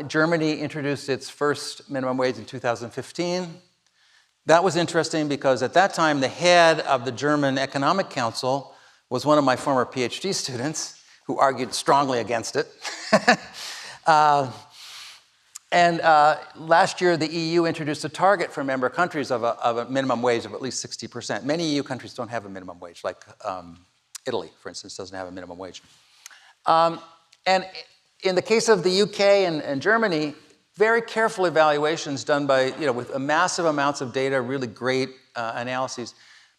Germany introduced its first minimum wage in 2015. That was interesting because at that time, the head of the German Economic Council was one of my former PhD students who argued strongly against it. Last year, the EU introduced a target for member countries of a minimum wage of at least 60%. Many EU countries don't have a minimum wage, like Italy, for instance, doesn't have a minimum wage. And in the case of the UK and Germany, very careful evaluations done by, with massive amounts of data, really great analyses,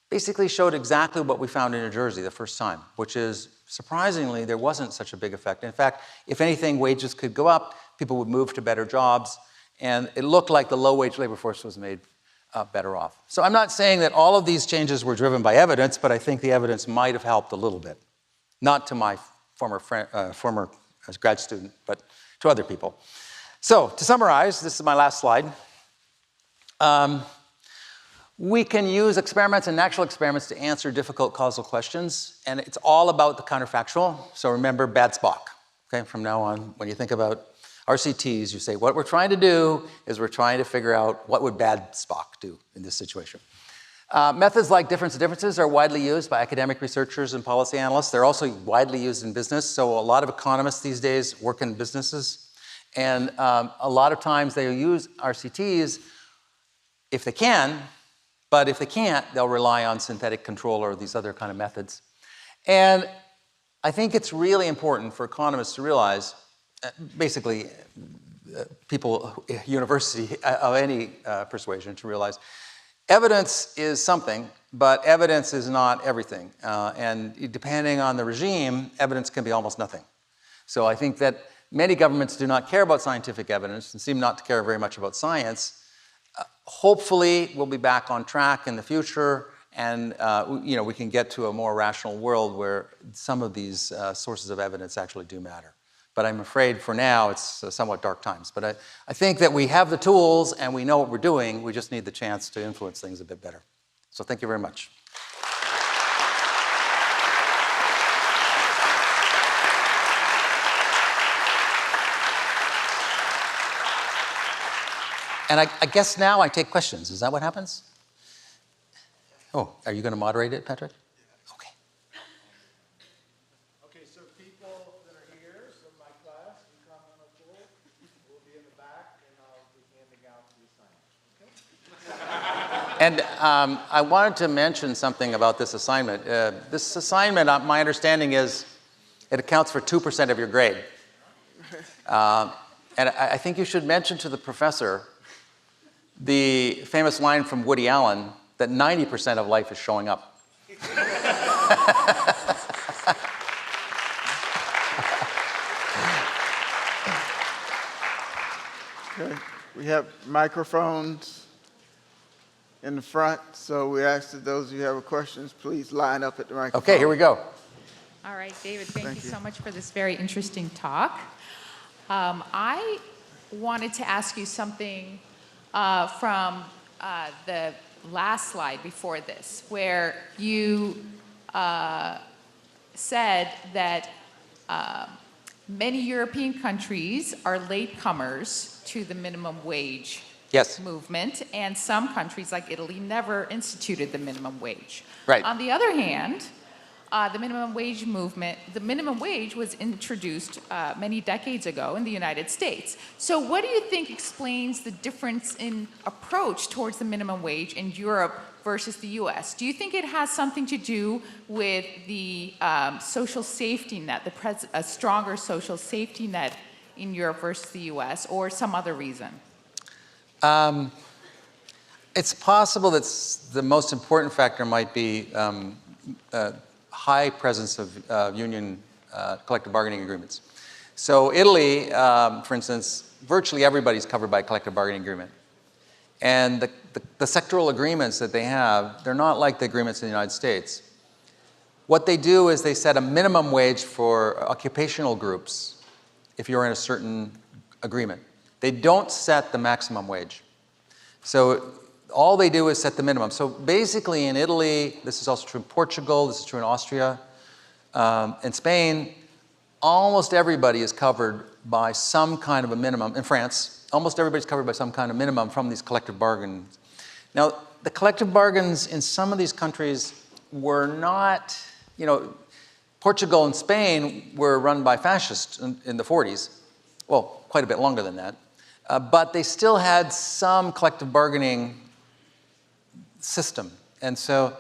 basically showed exactly what we found in New Jersey the first time, which is, surprisingly, there wasn't such a big effect. In fact, if anything, wages could go up, people would move to better jobs, and it looked like the low-wage labor force was made better off. So I'm not saying that all of these changes were driven by evidence, but I think the evidence might have helped a little bit. Not to my former grad student, but to other people. So to summarize, this is my last slide. We can use experiments and natural experiments to answer difficult causal questions, and it's all about the counterfactual. So remember bad Spock. Okay, from now on, when you think about RCTs, you say, what we're trying to do is we're trying to figure out what would bad Spock do in this situation. Methods like difference of differences are widely used by academic researchers and policy analysts. They're also widely used in business. So a lot of economists these days work in businesses. And a lot of times they use RCTs if they can, but if they can't, they'll rely on synthetic control or these other kind of methods. And I think it's really important for economists to realize, basically people, university of any persuasion, to realize evidence is something, but evidence is not everything. And depending on the regime, evidence can be almost nothing. So I think that many governments do not care about scientific evidence and seem not to care very much about science. Hopefully, we'll be back on track in the future, and we can get to a more rational world where some of these sources of evidence actually do matter. But I'm afraid for now it's somewhat dark times. But I think that we have the tools and we know what we're doing. We just need the chance to influence things a bit better. So thank you very much. And I guess now I take questions. Is that what happens? Oh, are you going to moderate it, Patrick? Okay. Okay, so people that are here, so my class, Environmental Pool, will be in the back, and I'll be handing out the assignments, okay? And I wanted to mention something about this assignment. This assignment, my understanding is, it accounts for 2% of your grade. And I think you should mention to the professor the famous line from Woody Allen that 90% of life is showing up. Okay, we have microphones in the front, so we ask that those of you who have questions, please line up at the microphone. Okay, here we go. All right, David, thank you so much for this very interesting talk. I wanted to ask you something from the last slide before this, where you said that many European countries are latecomers to the minimum wage movement, and some countries like Italy never instituted the minimum wage. Right. On the other hand, the minimum wage movement, the minimum wage was introduced many decades ago in the United States. So what do you think explains the difference in approach towards the minimum wage in Europe versus the US? Do you think it has something to do with the social safety net, a stronger social safety net in Europe versus the US, or some other reason? It's possible that the most important factor might be high presence of union collective bargaining agreements. So Italy, for instance, virtually everybody's covered by a collective bargaining agreement. And the sectoral agreements that they have, they're not like the agreements in the United States. What they do is they set a minimum wage for occupational groups if you're in a certain agreement. They don't set the maximum wage. So all they do is set the minimum. So basically in Italy, this is also true in Portugal, this is true in Austria, in Spain, almost everybody is covered by some kind of a minimum. In France, almost everybody's covered by some kind of minimum from these collective bargains. Now, the collective bargains in some of these countries were not, Portugal and Spain were run by fascists in the 40s. Well, quite a bit longer than that. But they still had some collective bargaining system. And so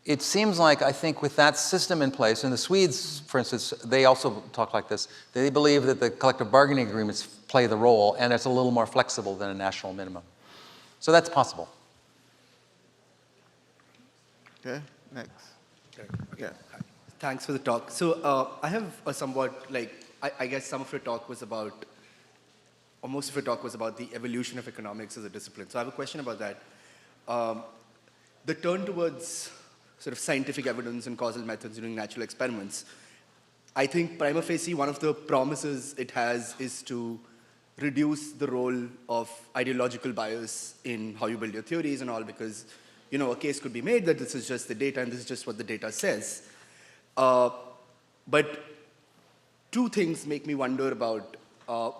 it seems like, I think, with that system in place, and the Swedes, for instance, they also talk like this, they believe that the collective bargaining agreements play the role, and it's a little more flexible than a national minimum. So that's possible. Okay, next. Yeah. Thanks for the talk. So I have a somewhat, I guess some of your talk was about, or most of your talk was about the evolution of economics as a discipline. So I have a question about that. The turn towards sort of scientific evidence and causal methods during natural experiments, I think prima facie, one of the promises it has is to reduce the role of ideological bias in how you build your theories and all, because a case could be made that this is just the data and this is just what the data says. But two things make me wonder about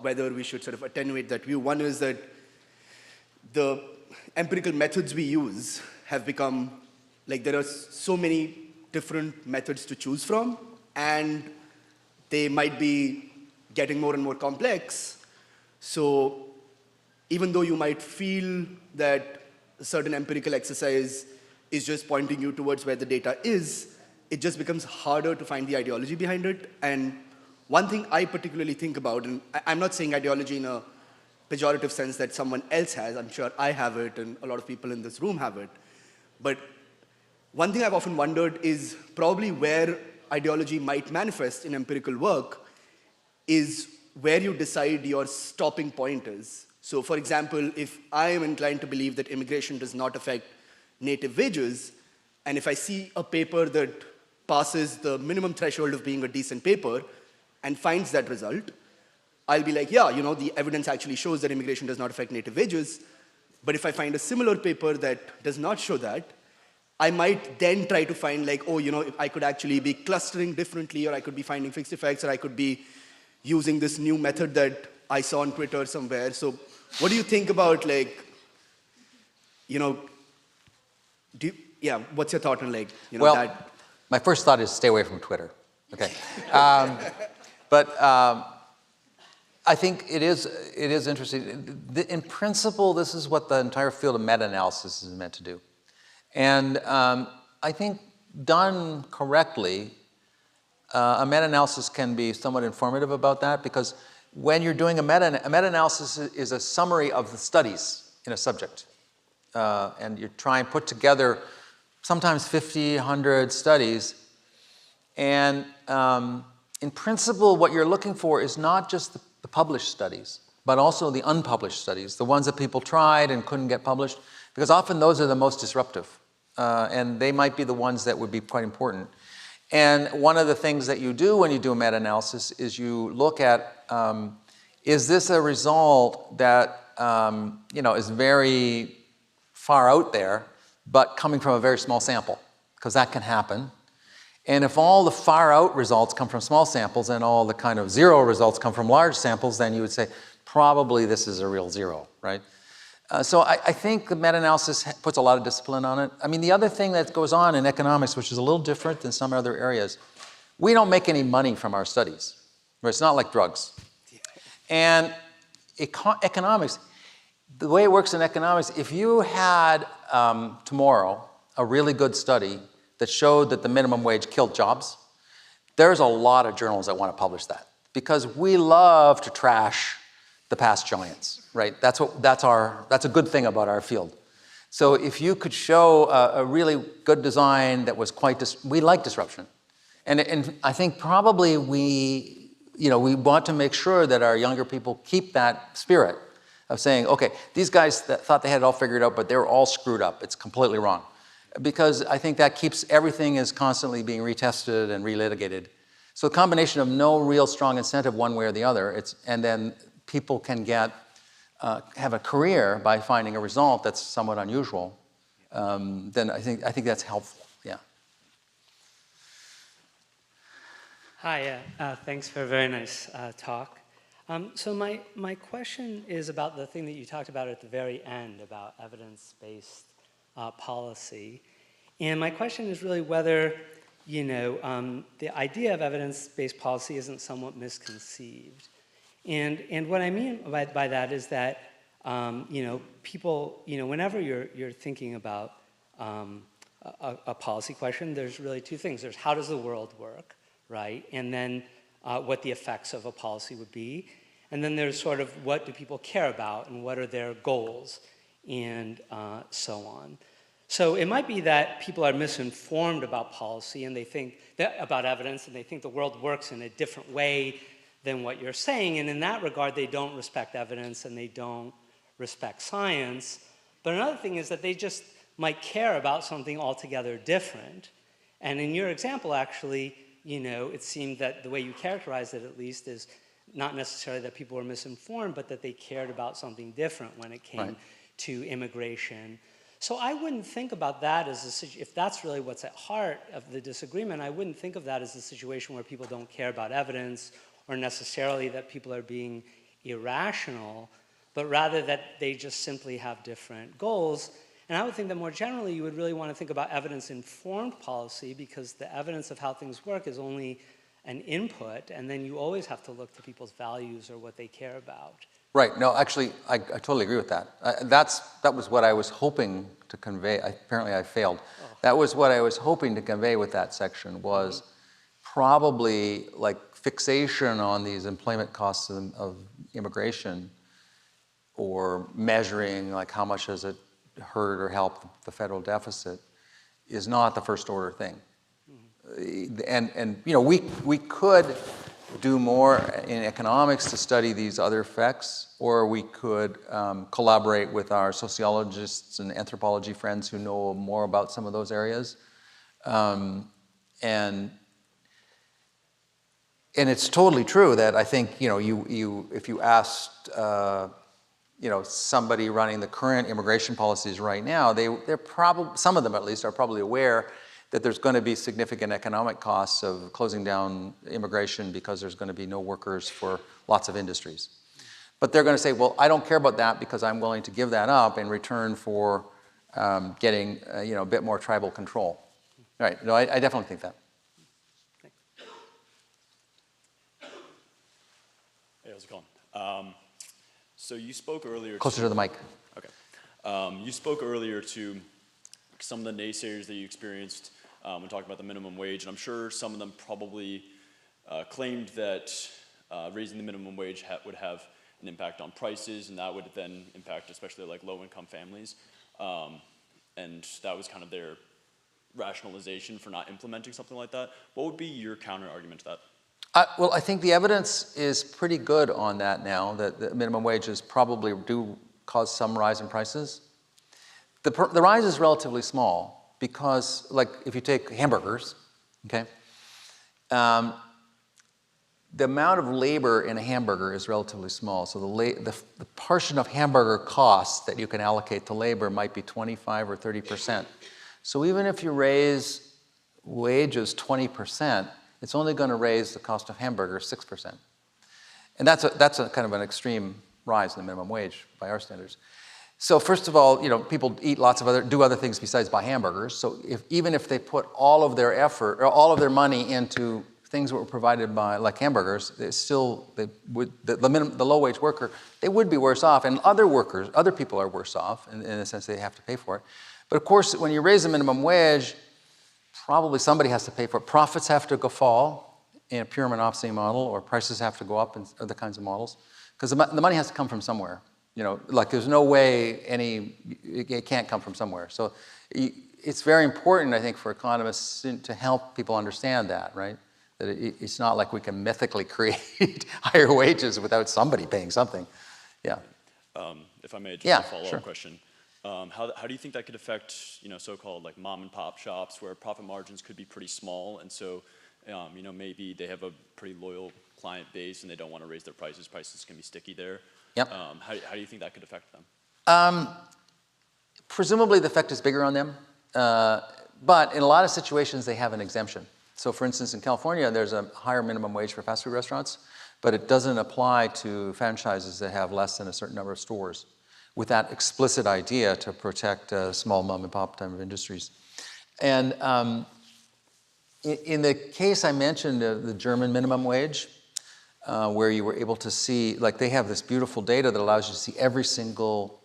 whether we should sort of attenuate that view. One is that the empirical methods we use have become, there are so many different methods to choose from, and they might be getting more and more complex. So even though you might feel that a certain empirical exercise is just pointing you towards where the data is, it just becomes harder to find the ideology behind it. And one thing I particularly think about, and I'm not saying ideology in a pejorative sense that someone else has, I'm sure I have it and a lot of people in this room have it, but one thing I've often wondered is probably where ideology might manifest in empirical work is where you decide your stopping point is. So for example, if I am inclined to believe that immigration does not affect native wages, and if I see a paper that passes the minimum threshold of being a decent paper and finds that result, I'll be like, yeah, the evidence actually shows that immigration does not affect native wages. But if I find a similar paper that does not show that, I might then try to find if I could actually be clustering differently, or I could be finding fixed effects, or I could be using this new method that I saw on Twitter somewhere. So what do you think about what's your thought on that? My first thought is stay away from Twitter. Okay. I think it is interesting. In principle, this is what the entire field of meta-analysis is meant to do. And I think done correctly, a meta-analysis can be somewhat informative about that, because when you're doing a meta-analysis is a summary of the studies in a subject. And you try and put together sometimes 50, 100 studies. And in principle, what you're looking for is not just the published studies, but also the unpublished studies, the ones that people tried and couldn't get published, because often those are the most disruptive. And they might be the ones that would be quite important. And one of the things that you do when you do a meta-analysis is you look at, is this a result that is very far out there, but coming from a very small sample? Because that can happen. And if all the far out results come from small samples and all the kind of zero results come from large samples, then you would say, probably this is a real zero, right? So I think the meta-analysis puts a lot of discipline on it. I mean, the other thing that goes on in economics, which is a little different than some other areas, we don't make any money from our studies. Right? It's not like drugs. And economics, the way it works in economics, if you had tomorrow a really good study that showed that the minimum wage killed jobs, there's a lot of journals that want to publish that, because we love to trash the past giants, right? That's a good thing about our field. So if you could show a really good design that was we like disruption. And I think probably we want to make sure that our younger people keep that spirit, of saying, okay, these guys that thought they had it all figured out, but they were all screwed up. It's completely wrong. Because I think that keeps everything is constantly being retested and relitigated. So a combination of no real strong incentive one way or the other, and then people can have a career by finding a result that's somewhat unusual, then I think that's helpful, yeah. Hi, thanks for a very nice talk. So my question is about the thing that you talked about at the very end, about evidence-based policy. And my question is really whether, the idea of evidence-based policy isn't somewhat misconceived. And what I mean by that is that, people, whenever you're thinking about a policy question, there's really two things. There's how does the world work, right? And then what the effects of a policy would be. And then there's sort of what do people care about and what are their goals and so on. So it might be that people are misinformed about policy and they think about evidence and they think the world works in a different way than what you're saying. And in that regard, they don't respect evidence and they don't respect science. But another thing is that they just might care about something altogether different. And in your example, actually, it seemed that the way you characterized it, at least, is not necessarily that people were misinformed, but that they cared about something different when it came to immigration. So I wouldn't think about that as if that's really what's at heart of the disagreement, I wouldn't think of that as a situation where people don't care about evidence or necessarily that people are being irrational, but rather that they just simply have different goals. And I would think that more generally, you would really want to think about evidence-informed policy because the evidence of how things work is only an input, and then you always have to look to people's values or what they care about. Right, no, actually, I totally agree with that. That was what I was hoping to convey. Apparently I failed. That was what I was hoping to convey with that section was probably like fixation on these employment costs of immigration or measuring like how much does it hurt or help the federal deficit is not the first order thing. And we could do more in economics to study these other effects, or we could collaborate with our sociologists and anthropology friends who know more about some of those areas. And it's totally true that I think if you asked somebody running the current immigration policies right now, they're probably, some of them at least, are probably aware that there's going to be significant economic costs of closing down immigration because there's going to be no workers for lots of industries. But they're going to say, well, I don't care about that because I'm willing to give that up in return for getting a bit more tribal control. Right, no, I definitely think that. Hey, how's it going? So you spoke earlier. Closer to the mic. Okay. You spoke earlier to some of the naysayers that you experienced when talking about the minimum wage, and I'm sure some of them probably claimed that raising the minimum wage would have an impact on prices, and that would then impact especially like low-income families. And that was kind of their rationalization for not implementing something like that. What would be your counter-argument to that? Well, I think the evidence is pretty good on that now, that the minimum wages probably do cause some rise in prices. The rise is relatively small because, like, if you take hamburgers, okay, the amount of labor in a hamburger is relatively small. So the portion of hamburger costs that you can allocate to labor might be 25 or 30%. So even if you raise wages 20%, it's only going to raise the cost of hamburgers 6%. And that's a kind of an extreme rise in the minimum wage by our standards. So first of all, people eat do other things besides buy hamburgers. So even if they put all of their effort or all of their money into things that were provided by, like hamburgers, the low wage worker, they would be worse off. And other people are worse off in the sense they have to pay for it. But of course, when you raise the minimum wage, probably somebody has to pay for it. Profits have to fall in a pure monopsony model, or prices have to go up in other kinds of models, because the money has to come from somewhere. Like there's no way it can't come from somewhere. So it's very important, I think, for economists to help people understand that, right? That it's not like we can mythically create higher wages without somebody paying something. Yeah. if I may, just Yeah, a follow-up sure. question. How do you think that could affect, so-called like mom and pop shops where profit margins could be pretty small, and so, maybe they have a pretty loyal client base and they don't want to raise their prices. Prices can be sticky there. Yep. How do you think that could affect them? Presumably the effect is bigger on them, but in a lot of situations they have an exemption. So for instance, in California, there's a higher minimum wage for fast food restaurants, but it doesn't apply to franchises that have less than a certain number of stores, with that explicit idea to protect small mom and pop type of industries. And in the case I mentioned, the German minimum wage, where you were able to see, like they have this beautiful data that allows you to see every single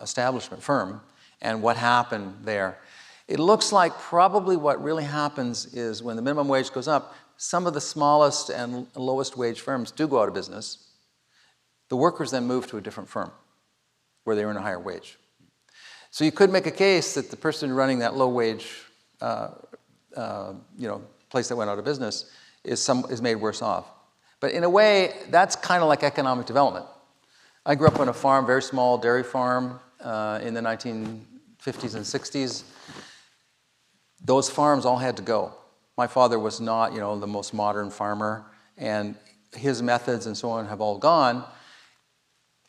establishment, firm, and what happened there. It looks like probably what really happens is when the minimum wage goes up, some of the smallest and lowest wage firms do go out of business. The workers then move to a different firm where they earn a higher wage. So you could make a case that the person running that low wage place that went out of business is made worse off. But in a way, that's kind of like economic development. I grew up on a farm, very small dairy farm in the 1950s and 60s. Those farms all had to go. My father was not, the most modern farmer, and his methods and so on have all gone.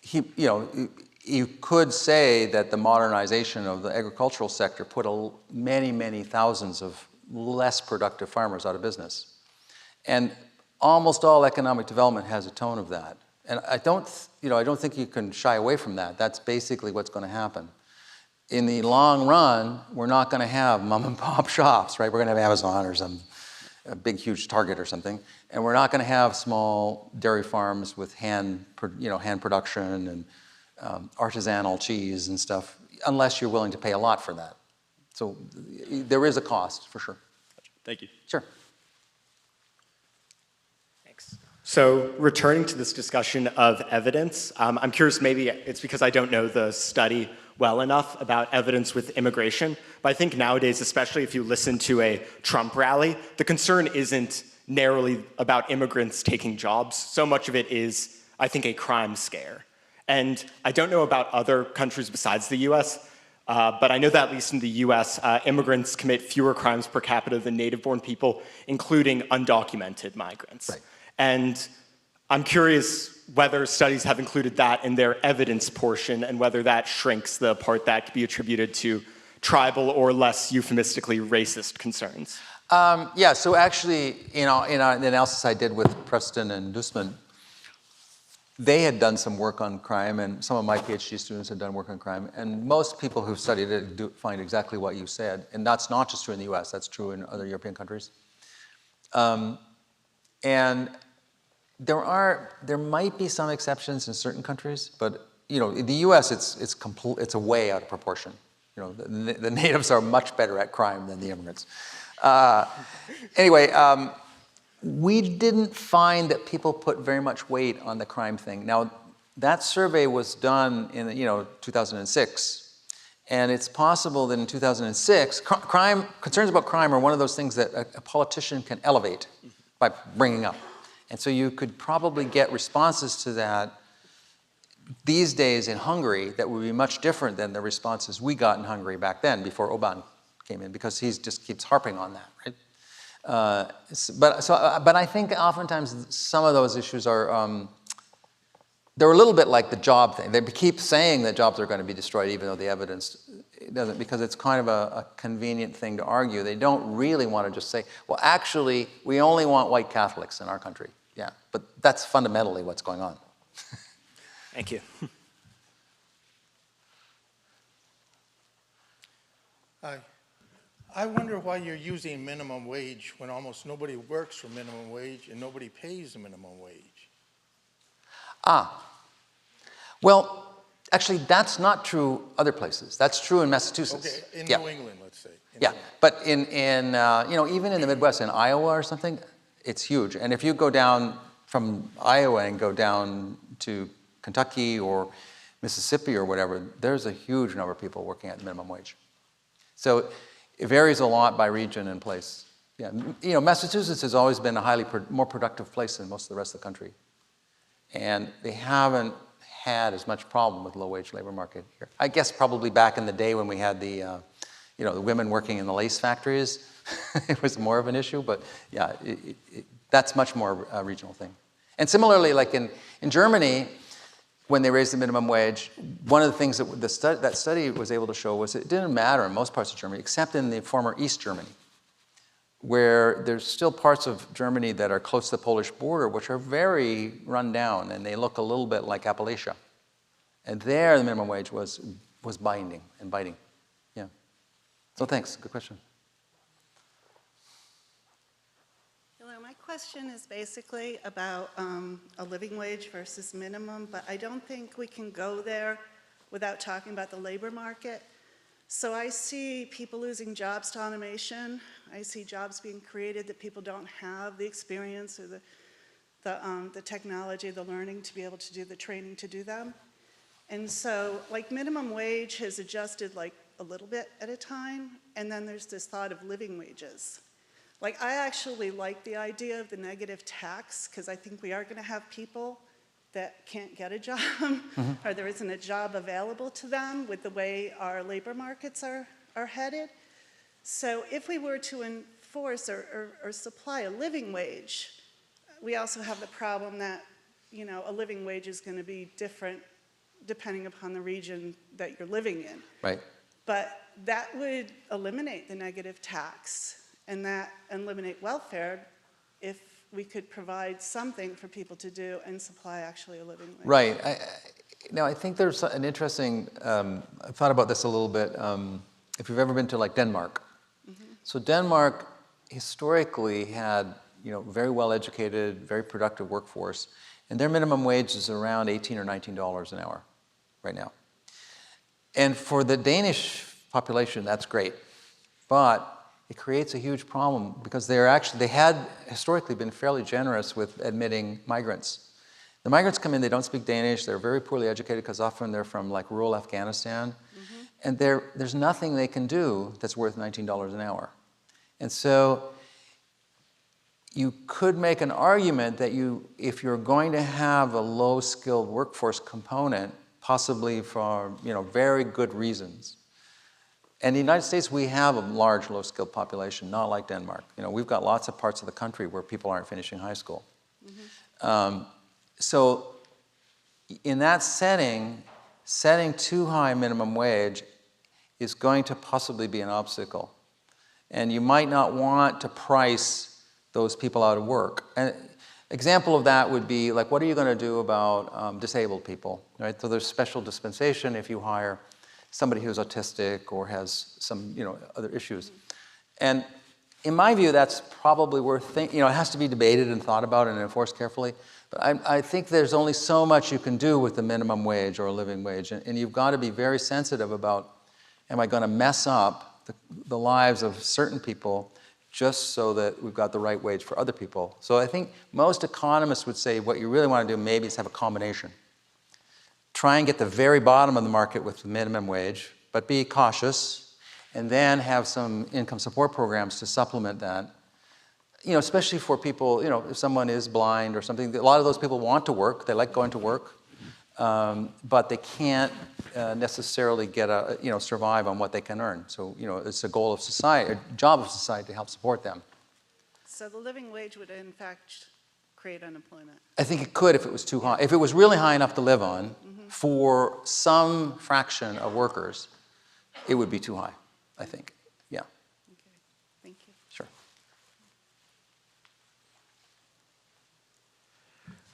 You could say that the modernization of the agricultural sector put many, many thousands of less productive farmers out of business. And almost all economic development has a tone of that. And I don't think you can shy away from that. That's basically what's going to happen. In the long run, we're not going to have mom and pop shops, right? We're going to have Amazon or a big, huge Target or something. And we're not going to have small dairy farms with hand production and artisanal cheese and stuff, unless you're willing to pay a lot for that. So there is a cost, for sure. Thank you. Sure. Thanks. So returning to this discussion of evidence, I'm curious, maybe it's because I don't know the study well enough about evidence with immigration, but I think nowadays, especially if you listen to a Trump rally, the concern isn't narrowly about immigrants taking jobs. So much of it is, I think, a crime scare. And I don't know about other countries besides the US, but I know that at least in the US, immigrants commit fewer crimes per capita than native-born people, including undocumented migrants. Right. And I'm curious whether studies have included that in their evidence portion and whether that shrinks the part that could be attributed to tribal or less euphemistically racist concerns. Yeah, so actually, in the analysis I did with Preston and Dussman, they had done some work on crime, and some of my PhD students had done work on crime, and most people who've studied it find exactly what you said, and that's not just true in the US, that's true in other European countries. And there might be some exceptions in certain countries, but in the US, it's a way out of proportion. The natives are much better at crime than the immigrants. Anyway, we didn't find that people put very much weight on the crime thing. Now, that survey was done in 2006, and it's possible that in 2006, concerns about crime are one of those things that a politician can elevate by bringing up. And so you could probably get responses to that these days in Hungary that would be much different than the responses we got in Hungary back then before Orbán came in, because he just keeps harping on that, right? But I think oftentimes some of those issues are, they're a little bit like the job thing. They keep saying that jobs are going to be destroyed even though the evidence doesn't, because it's kind of a convenient thing to argue. They don't really want to just say, well, actually, we only want white Catholics in our country. Yeah, but that's fundamentally what's going on. Thank you. Hi. I wonder why you're using minimum wage when almost nobody works for minimum wage and nobody pays the minimum wage. Well, actually, that's not true other places. That's true in Massachusetts. Okay, in Yeah. New England, let's say. Yeah, but in even in the Midwest, in Iowa or something, it's huge. And if you go down from Iowa and go down to Kentucky or Mississippi or whatever, there's a huge number of people working at the minimum wage. So it varies a lot by region and place. Yeah, Massachusetts has always been a more productive place than most of the rest of the country. And they haven't had as much problem with low-wage labor market here. I guess probably back in the day when we had the women working in the lace factories, it was more of an issue, but yeah, that's much more a regional thing. And similarly, like in Germany, when they raised the minimum wage, one of the things that that study was able to show was it didn't matter in most parts of Germany, except in the former East Germany, where there's still parts of Germany that are close to the Polish border, which are very run down, and they look a little bit like Appalachia. And there, the minimum wage was binding and biting. Yeah. So thanks. Good question. Hello, my question is basically about a living wage versus minimum, but I don't think we can go there without talking about the labor market. So I see people losing jobs to automation. I see jobs being created that people don't have the experience or the technology, the learning to be able to do the training to do them. And so, like, minimum wage has adjusted like a little bit at a time, and then there's this thought of living wages. Like, I actually like the idea of the negative tax, because I think we are going to have people that can't get a job, or there isn't a job available to them with the way our labor markets are headed. So if we were to enforce or supply a living wage, we also have the problem that, a living wage is going to be different depending upon the region that you're living in. Right. But that would eliminate the negative tax and eliminate welfare if we could provide something for people to do and supply actually a living wage. Right. I think there's an interesting, I've thought about this a little bit, if you've ever been to like Denmark. So Denmark historically had, very well-educated, very productive workforce, and their minimum wage is around $18 or $19 an hour right now. And for the Danish population, that's great. But it creates a huge problem because they had historically been fairly generous with admitting migrants. The migrants come in, they don't speak Danish, they're very poorly educated because often they're from like rural Afghanistan. And there's nothing they can do that's worth $19 an hour. And so you could make an argument that if you're going to have a low-skilled workforce component, possibly for very good reasons. And in the United States, we have a large low-skilled population, not like Denmark. We've got lots of parts of the country where people aren't finishing high school. So in that setting too high minimum wage is going to possibly be an obstacle. And you might not want to price those people out of work. An example of that would be, like, what are you going to do about disabled people, right? So there's special dispensation if you hire somebody who's autistic or has some, other issues. And in my view, that's probably worth thinking. It has to be debated and thought about and enforced carefully. But I think there's only so much you can do with the minimum wage or a living wage. And you've got to be very sensitive about, am I going to mess up the lives of certain people just so that we've got the right wage for other people? So I think most economists would say what you really want to do maybe is have a combination. Try and get the very bottom of the market with the minimum wage, but be cautious, and then have some income support programs to supplement that. Especially for people, if someone is blind or something, a lot of those people want to work, they like going to work, but they can't necessarily get survive on what they can earn. So, it's a goal of society, a job of society to help support them. So the living wage would in fact create unemployment? I think it could if it was too high. If it was really high enough to live on, for some fraction of workers, it would be too high, I think. Yeah. Okay, thank you. Sure.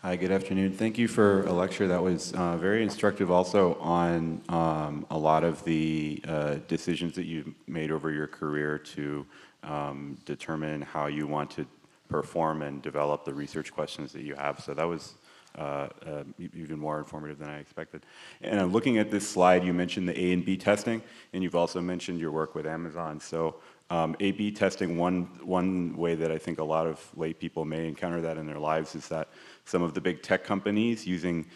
Hi, good afternoon. Thank you for a lecture that was very instructive also on a lot of the decisions that you've made over your career to determine how you want to perform and develop the research questions that you have. So that was even more informative than I expected. And looking at this slide, you mentioned the A and B testing, and you've also mentioned your work with Amazon. So A/B testing, one way that I think a lot of lay people may encounter that in their lives is that some of the big tech companies using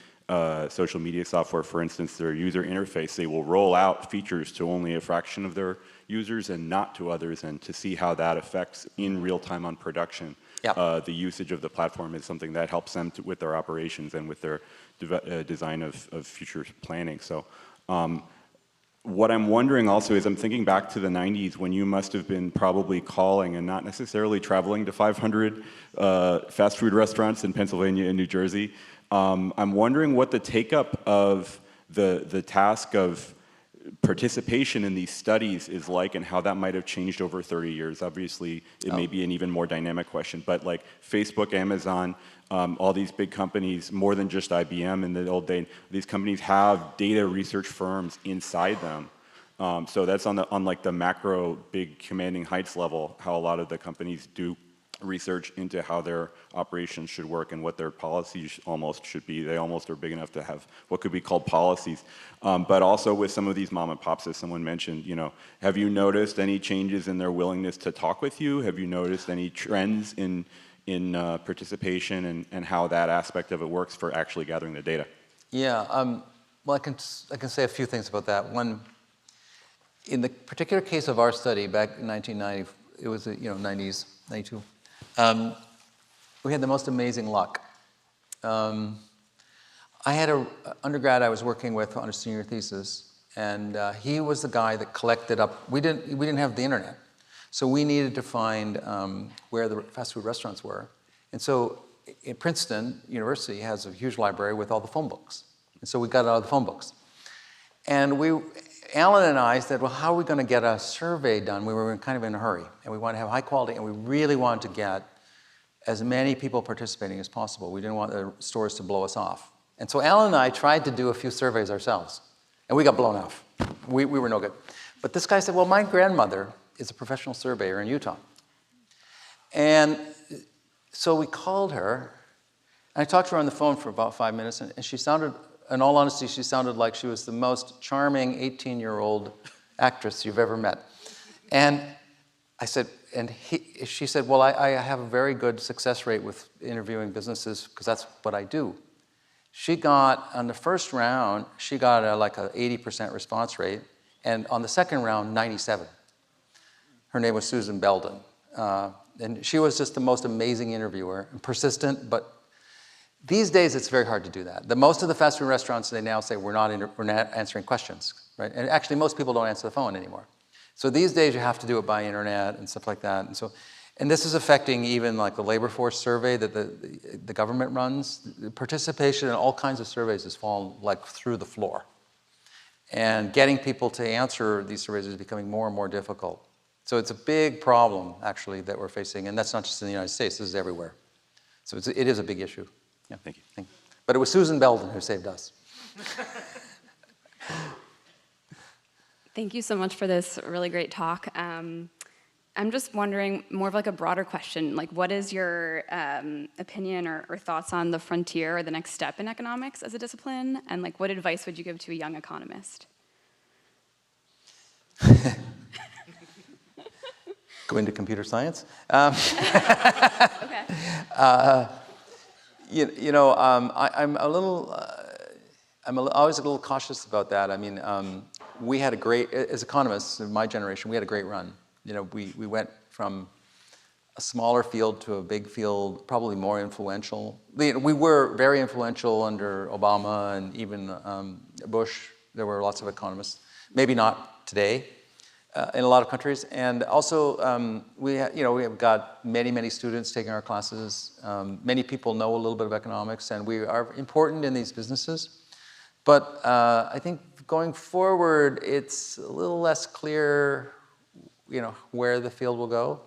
social media software, for instance, their user interface, they will roll out features to only a fraction of their users and not to others, and to see how that affects in real time on production. Yep. the usage of the platform is something that helps them with their operations and with their design of future planning. So what I'm wondering also is, I'm thinking back to the 90s when you must have been probably calling and not necessarily traveling to 500 fast food restaurants in Pennsylvania and New Jersey. I'm wondering what the take-up of the task of participation in these studies is like, and how that might have changed over 30 years. Obviously, it may be an even more dynamic question, but like Facebook, Amazon, all these big companies, more than just IBM in the old day, these companies have data research firms inside them. So that's on like the macro, big commanding heights level, how a lot of the companies do research into how their operations should work and what their policies almost should be. They almost are big enough to have what could be called policies. But also with some of these mom and pops, as someone mentioned, you know, have you noticed any changes in their willingness to talk with you? Have you noticed any trends in participation and how that aspect of it works for actually gathering the data? Yeah, well, I can say a few things about that. One, in the particular case of our study back in 1990, it was 90s, 92. We had the most amazing luck. I had an undergrad I was working with on a senior thesis, and he was the guy that collected up. We didn't have the internet, so we needed to find where the fast food restaurants were. And so, in Princeton University has a huge library with all the phone books, and so we got all the phone books. And Alan and I said, well, how are we going to get a survey done? We were kind of in a hurry, and we wanted to have high quality, and we really wanted to get as many people participating as possible. We didn't want the stores to blow us off. And so Alan and I tried to do a few surveys ourselves, and we got blown off. We were no good. But this guy said, well, my grandmother is a professional surveyor in Utah. And so we called her, and I talked to her on the phone for about 5 minutes, and she sounded, in all honesty, she sounded like she was the most charming 18-year-old actress you've ever met. And I said, she said, well, I have a very good success rate with interviewing businesses because that's what I do. She got, on the first round, she got like an 80% response rate, and on the second round, 97. Her name was Susan Belden. And she was just the most amazing interviewer, and persistent, but these days, it's very hard to do that. Most of the fast food restaurants, they now say, we're not answering questions, right? And actually, most people don't answer the phone anymore. So these days, you have to do it by internet and stuff like that. And this is affecting even like the labor force survey that the government runs. The participation in all kinds of surveys has fallen like through the floor. And getting people to answer these surveys is becoming more and more difficult. So it's a big problem, actually, that we're facing. And that's not just in the United States, this is everywhere. So it is a big issue. Yeah, thank you. But it was Susan Belden who saved us. Thank you so much for this really great talk. I'm just wondering, more of like a broader question, like what is your opinion or thoughts on the frontier or the next step in economics as a discipline? And like what advice would you give to a young economist? Go into computer science? Okay. I'm always a little cautious about that. I mean, we had a great, as economists in my generation, we had a great run. You know, we went from a smaller field to a big field, probably more influential. We were very influential under Obama and even Bush. There were lots of economists. Maybe not today in a lot of countries. And also, we have got many students taking our classes. Many people know a little bit of economics, and we are important in these businesses. But I think going forward, it's a little less clear, where the field will go.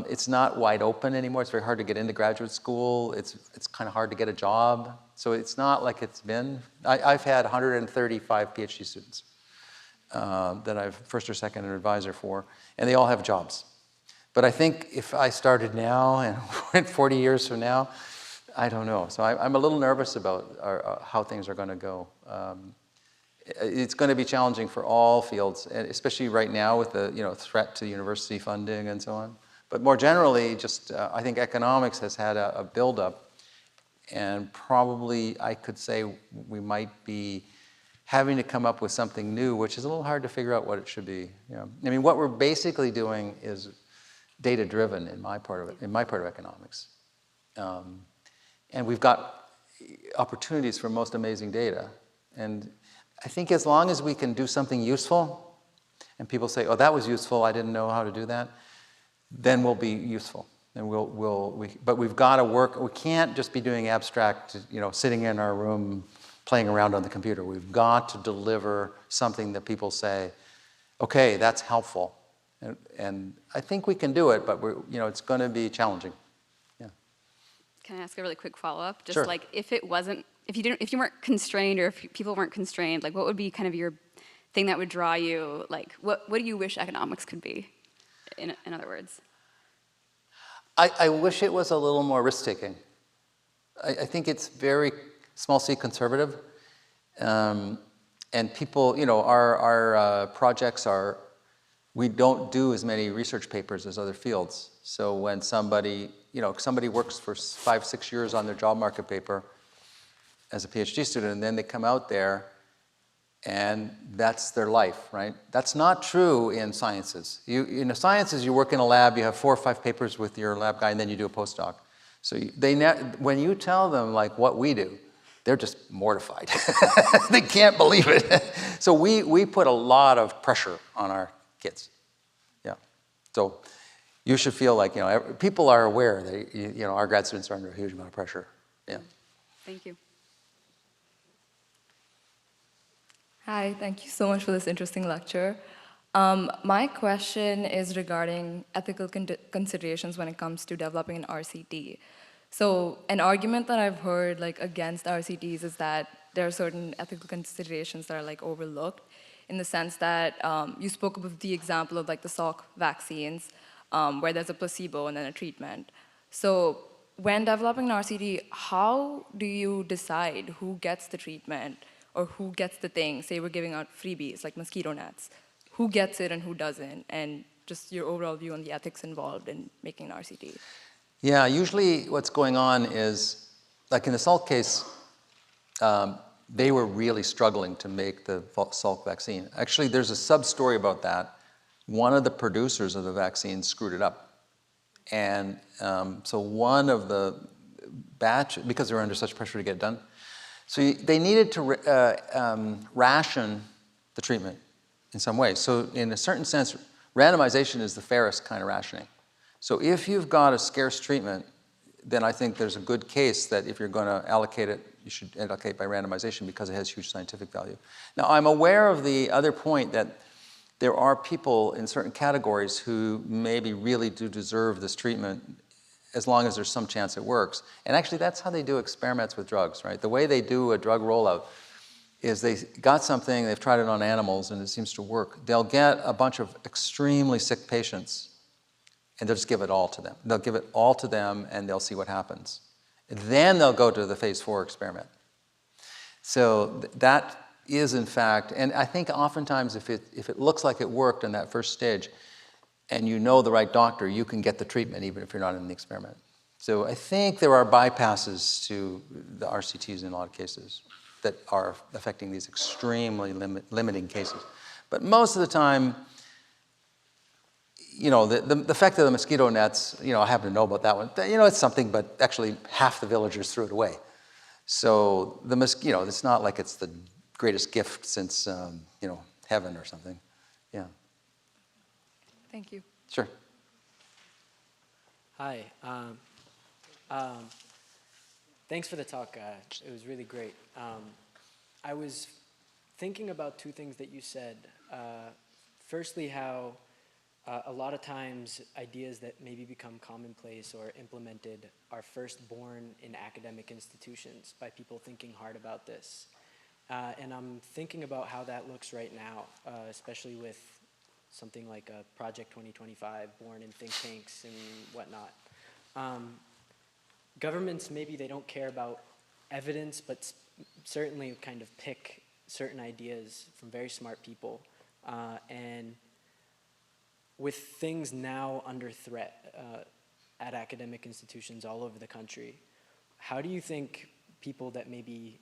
It's not wide open anymore. It's very hard to get into graduate school. It's kind of hard to get a job. So it's not like it's been. I've had 135 PhD students that I've first or second advisor for, and they all have jobs. But I think if I started now and went 40 years from now, I don't know. So I'm a little nervous about how things are going to go. It's going to be challenging for all fields, especially right now with the threat to university funding and so on. But more generally, just I think economics has had a buildup, and probably I could say we might be having to come up with something new, which is a little hard to figure out what it should be. I mean, what we're basically doing is data-driven in my part of economics. And we've got opportunities for most amazing data. And I think as long as we can do something useful, and people say, oh, that was useful, I didn't know how to do that, then we'll be useful. And but we've got to work, we can't just be doing abstract, sitting in our room, playing around on the computer. We've got to deliver something that people say, okay, that's helpful. And I think we can do it, but it's going to be challenging. Yeah. Can I ask a really quick follow-up? Just Sure. like if you weren't constrained, or if people weren't constrained, like what would be kind of your thing that would draw you? Like what do you wish economics could be? In other words. I wish it was a little more risk-taking. I think it's very small c conservative. And people, our projects we don't do as many research papers as other fields. So when somebody works for 5-6 years on their job market paper as a PhD student, and then they come out there and that's their life, right? That's not true in sciences. In sciences, you work in a lab, you have 4 or 5 papers with your lab guy, and then you do a postdoc. So when you tell them like what we do, they're just mortified. They can't believe it. So we put a lot of pressure on our kids. Yeah. So you should feel like, people are aware that, our grad students are under a huge amount of pressure. Yeah. Thank you. Hi, thank you so much for this interesting lecture. My question is regarding ethical considerations when it comes to developing an RCT. So an argument that I've heard against RCTs is that there are certain ethical considerations that are overlooked, in the sense that you spoke of the example of the Salk vaccines, where there's a placebo and then a treatment. So when developing an RCT, how do you decide who gets the treatment or who gets the thing? Say we're giving out freebies like mosquito nets. Who gets it and who doesn't? And just your overall view on the ethics involved in making an RCT. Yeah, usually what's going on is, like in the Salk case, they were really struggling to make the Salk vaccine. Actually, there's a sub-story about that. One of the producers of the vaccine screwed it up. And so one of the batch, because they were under such pressure to get it done, so they needed to ration the treatment in some way. So in a certain sense, randomization is the fairest kind of rationing. So if you've got a scarce treatment, then I think there's a good case that if you're going to allocate it, you should allocate by randomization because it has huge scientific value. Now, I'm aware of the other point that there are people in certain categories who maybe really do deserve this treatment as long as there's some chance it works. And actually, that's how they do experiments with drugs, right? The way they do a drug rollout is they got something, they've tried it on animals, and it seems to work. They'll get a bunch of extremely sick patients, and they'll just give it all to them. They'll give it all to them, and they'll see what happens. And then they'll go to the phase 4 experiment. So that is, in fact, and I think oftentimes if it looks like it worked in that first stage, and you know the right doctor, you can get the treatment even if you're not in the experiment. So I think there are bypasses to the RCTs in a lot of cases that are affecting these extremely limiting cases. But most of the time, the effect of the mosquito nets, I happen to know about that one. It's something, but actually half the villagers threw it away. So the mosquito, it's not like it's the greatest gift since, heaven or something. Yeah. Thank you. Sure. Hi. Thanks for the talk. It was really great. I was thinking about 2 things that you said. Firstly, how a lot of times ideas that maybe become commonplace or implemented are first born in academic institutions by people thinking hard about this. And I'm thinking about how that looks right now, especially with something like a Project 2025 born in think tanks and whatnot. Governments, maybe they don't care about evidence, but certainly kind of pick certain ideas from very smart people. And with things now under threat at academic institutions all over the country, how do you think people that maybe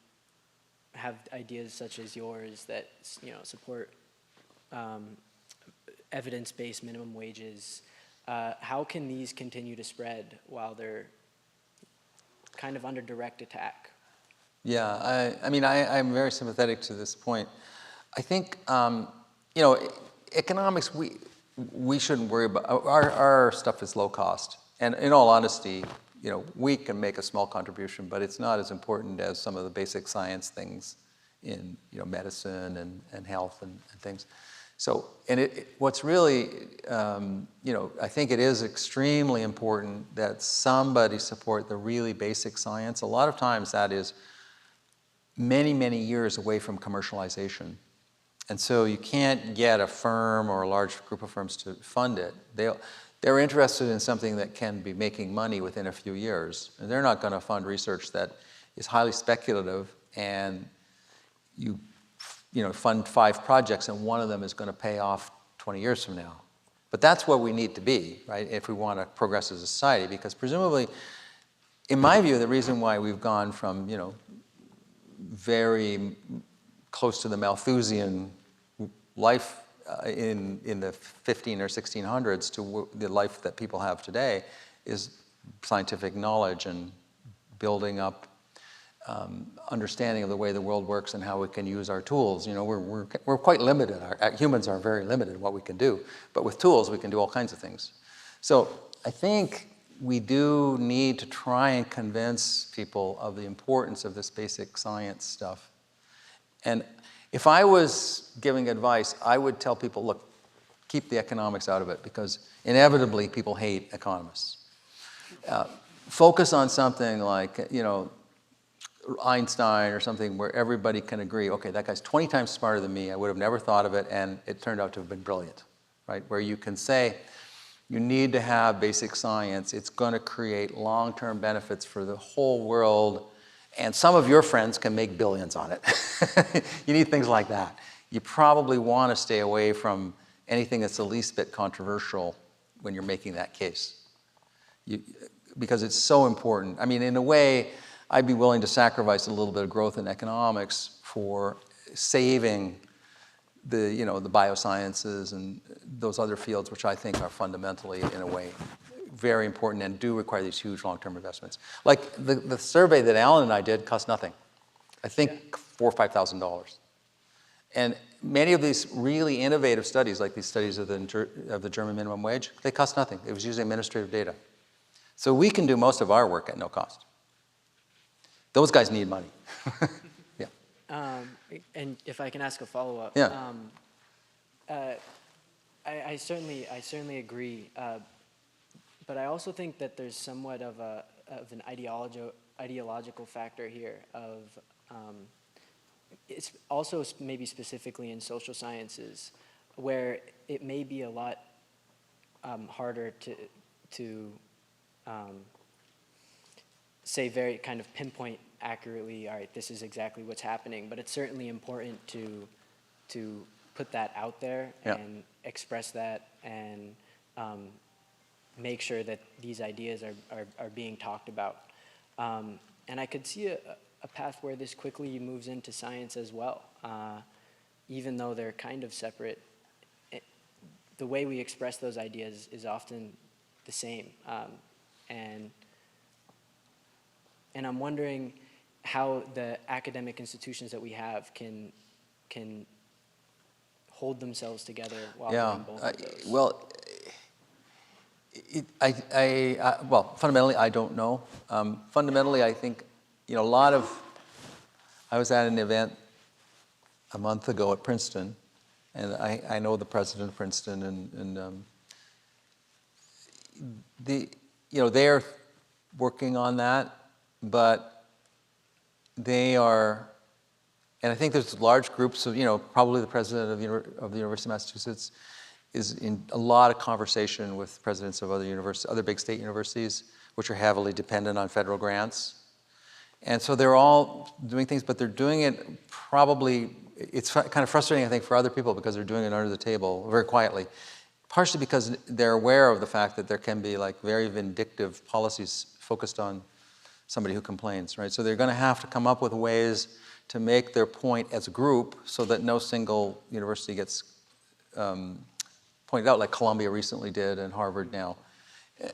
have ideas such as yours that support evidence-based minimum wages, how can these continue to spread while they're kind of under direct attack? Yeah, I mean, I'm very sympathetic to this point. I think, you know, economics, we shouldn't worry about, our stuff is low cost. And in all honesty, you know, we can make a small contribution, but it's not as important as some of the basic science things in, you know, medicine and health and things. So, and what's really, you know, I think it is extremely important that somebody support the really basic science. A lot of times that is many, many years away from commercialization. And so you can't get a firm or a large group of firms to fund it. They're interested in something that can be making money within a few years. And they're not going to fund research that is highly speculative and you know, fund 5 projects and one of them is going to pay off 20 years from now. But that's where we need to be, right, if we want to progress as a society, because presumably, in my view, the reason why we've gone from, you know, very close to the Malthusian life in the 15 or 1600s to the life that people have today is scientific knowledge and building up understanding of the way the world works and how we can use our tools. You know, we're quite limited. Humans are very limited in what we can do, but with tools we can do all kinds of things. So I think we do need to try and convince people of the importance of this basic science stuff. And if I was giving advice, I would tell people, look, keep the economics out of it because inevitably people hate economists. Focus on something like, you know, Einstein or something where everybody can agree, okay, that guy's 20 times smarter than me, I would have never thought of it, and it turned out to have been brilliant, right? Where you can say, you need to have basic science, it's going to create long-term benefits for the whole world, and some of your friends can make billions on it. You need things like that. You probably want to stay away from anything that's the least bit controversial when you're making that case. Because it's so important. I mean, in a way, I'd be willing to sacrifice a little bit of growth in economics for saving the, you know, the biosciences and those other fields, which I think are fundamentally, in a way, very important and do require these huge long-term investments. Like the survey that Alan and I did cost nothing. I think $4,000 or $5,000. And many of these really innovative studies, like these studies of the German minimum wage, they cost nothing. It was using administrative data. So we can do most of our work at no cost. Those guys need money. Yeah. And if I can ask a follow-up. Yeah. I certainly agree. But I also think that there's somewhat of an ideological factor here of, it's also maybe specifically in social sciences, where it may be a lot harder to say very kind of pinpoint accurately, all right, this is exactly what's happening, but it's certainly important to put that out there and express that and make sure that these ideas are being talked about. And I could see a path where this quickly moves into science as well, even though they're kind of separate. The way we express those ideas is often the same. And I'm wondering how the academic institutions that we have can hold themselves together while doing both of those. Well, well, fundamentally, I don't know. Fundamentally, I think, you know, I was at an event a month ago at Princeton, and I know the president of Princeton, and you know, they're working on that, but they are, and I think there's large groups of, you know, probably the president of the University of Massachusetts is in a lot of conversation with presidents of other big state universities, which are heavily dependent on federal grants. And so they're all doing things, but they're doing it probably, it's kind of frustrating, I think, for other people because they're doing it under the table, very quietly. Partially because they're aware of the fact that there can be like very vindictive policies focused on somebody who complains, right? So they're going to have to come up with ways to make their point as a group so that no single university gets pointed out, like Columbia recently did and Harvard now.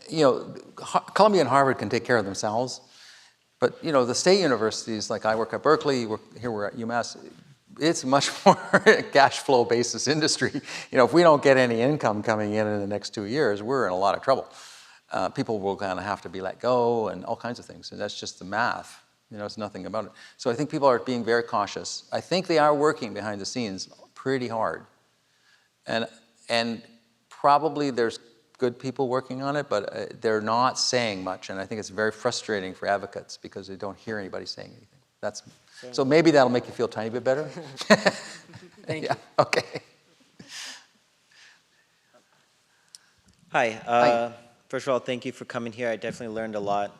You know, Columbia and Harvard can take care of themselves, but you know, the state universities, like I work at Berkeley, here we're at UMass, it's much more cash flow basis industry. You know, if we don't get any income coming in the next 2 years, we're in a lot of trouble. People will kind of have to be let go and all kinds of things, and that's just the math. You know, it's nothing about it. So I think people are being very cautious. I think they are working behind the scenes pretty hard. And probably there's good people working on it, but they're not saying much, and I think it's very frustrating for advocates because they don't hear anybody saying anything. So maybe that'll make you feel a tiny bit better. Thank yeah, you. okay. Hi. First of all, thank you for coming here. I definitely learned a lot.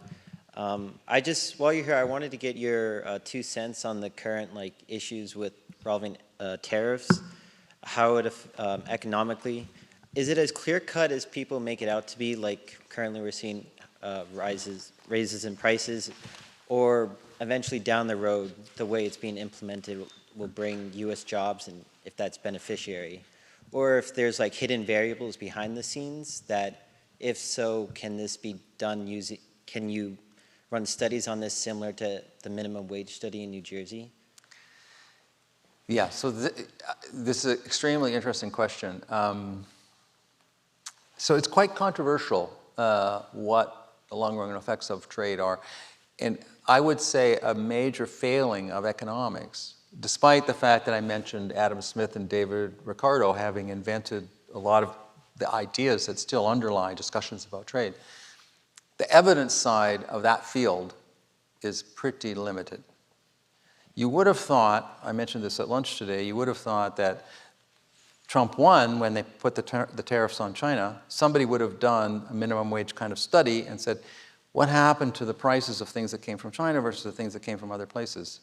While you're here, I wanted to get your 2 cents on the current issues involving tariffs, how it economically. Is it as clear-cut as people make it out to be? Like currently we're seeing raises in prices, or eventually down the road, the way it's being implemented will bring U.S. jobs, and if that's beneficiary, or if there's hidden variables behind the scenes that, if so, can this be done using? Can you run studies on this similar to the minimum wage study in New Jersey? Yeah, so this is an extremely interesting question. So it's quite controversial what the long-run effects of trade are. And I would say a major failing of economics, despite the fact that I mentioned Adam Smith and David Ricardo having invented a lot of the ideas that still underlie discussions about trade, the evidence side of that field is pretty limited. You would have thought, I mentioned this at lunch today, you would have thought that Trump won when they put the tariffs on China. Somebody would have done a minimum wage kind of study and said, what happened to the prices of things that came from China versus the things that came from other places?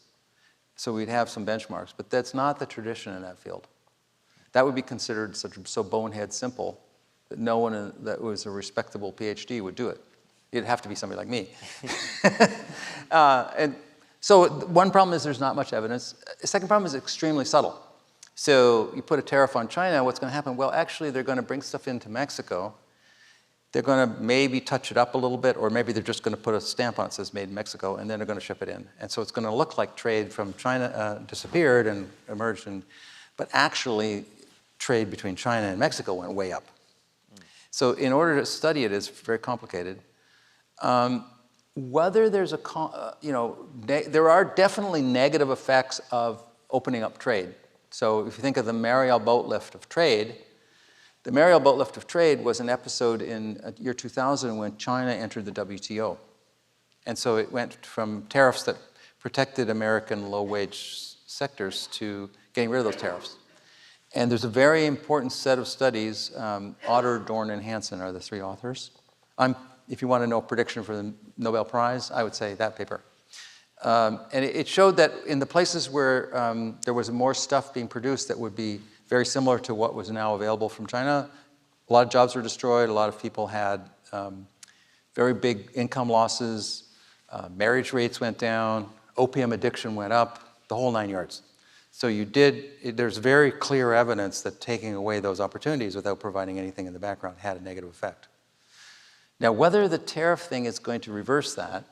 So we'd have some benchmarks, but that's not the tradition in that field. That would be considered so bonehead simple that no one that was a respectable PhD would do it. It'd have to be somebody like me. And so one problem is there's not much evidence. The second problem is extremely subtle. So you put a tariff on China, what's going to happen? Well, actually, they're going to bring stuff into Mexico. They're going to maybe touch it up a little bit, or maybe they're just going to put a stamp on it that says made in Mexico, and then they're going to ship it in. And so it's going to look like trade from China disappeared and emerged, but actually trade between China and Mexico went way up. So in order to study it is very complicated. Whether there's there are definitely negative effects of opening up trade. So if you think of the Mariel boat lift of trade, the Mariel boat lift of trade was an episode in year 2000 when China entered the WTO. And so it went from tariffs that protected American low-wage sectors to getting rid of those tariffs. And there's a very important set of studies. Otter, Dorn, and Hansen are the 3 authors. If you want to know a prediction for the Nobel Prize, I would say that paper. And it showed that in the places where there was more stuff being produced that would be very similar to what was now available from China, a lot of jobs were destroyed, a lot of people had very big income losses, marriage rates went down, opium addiction went up, the whole 9 yards. So there's very clear evidence that taking away those opportunities without providing anything in the background had a negative effect. Now, whether the tariff thing is going to reverse that,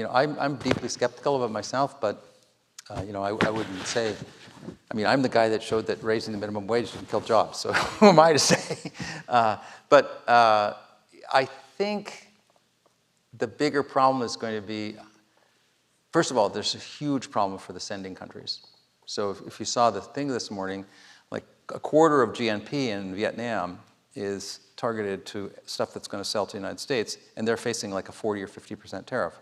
I'm deeply skeptical of it myself, but I wouldn't say. I mean, I'm the guy that showed that raising the minimum wage didn't kill jobs, so who am I to say? But I think the bigger problem is going to be, first of all, there's a huge problem for the sending countries. So if you saw the thing this morning, like a quarter of GNP in Vietnam is targeted to stuff that's going to sell to the United States, and they're facing like a 40 or 50% tariff.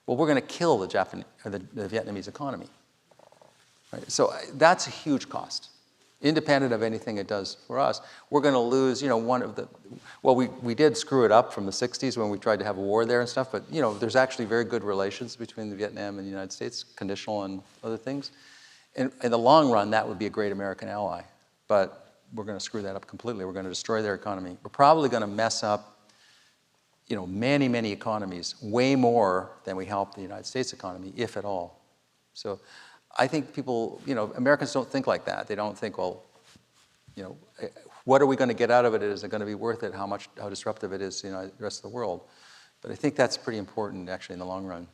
Well, we're going to kill the Vietnamese economy. Right? So that's a huge cost. Independent of anything it does for us, we're going to lose, one of the, well, we did screw it up from the 60s when we tried to have a war there and stuff, but, there's actually very good relations between the Vietnam and the United States, conditional on other things. In the long run, that would be a great American ally, but we're going to screw that up completely. We're going to destroy their economy. We're probably going to mess up, many, many economies, way more than we help the United States economy, if at all. So I think people, Americans don't think like that. They don't think, well, What are we going to get out of it? Is it going to be worth it? How disruptive it is to the rest of the world? But I think that's pretty important, actually, in the long run.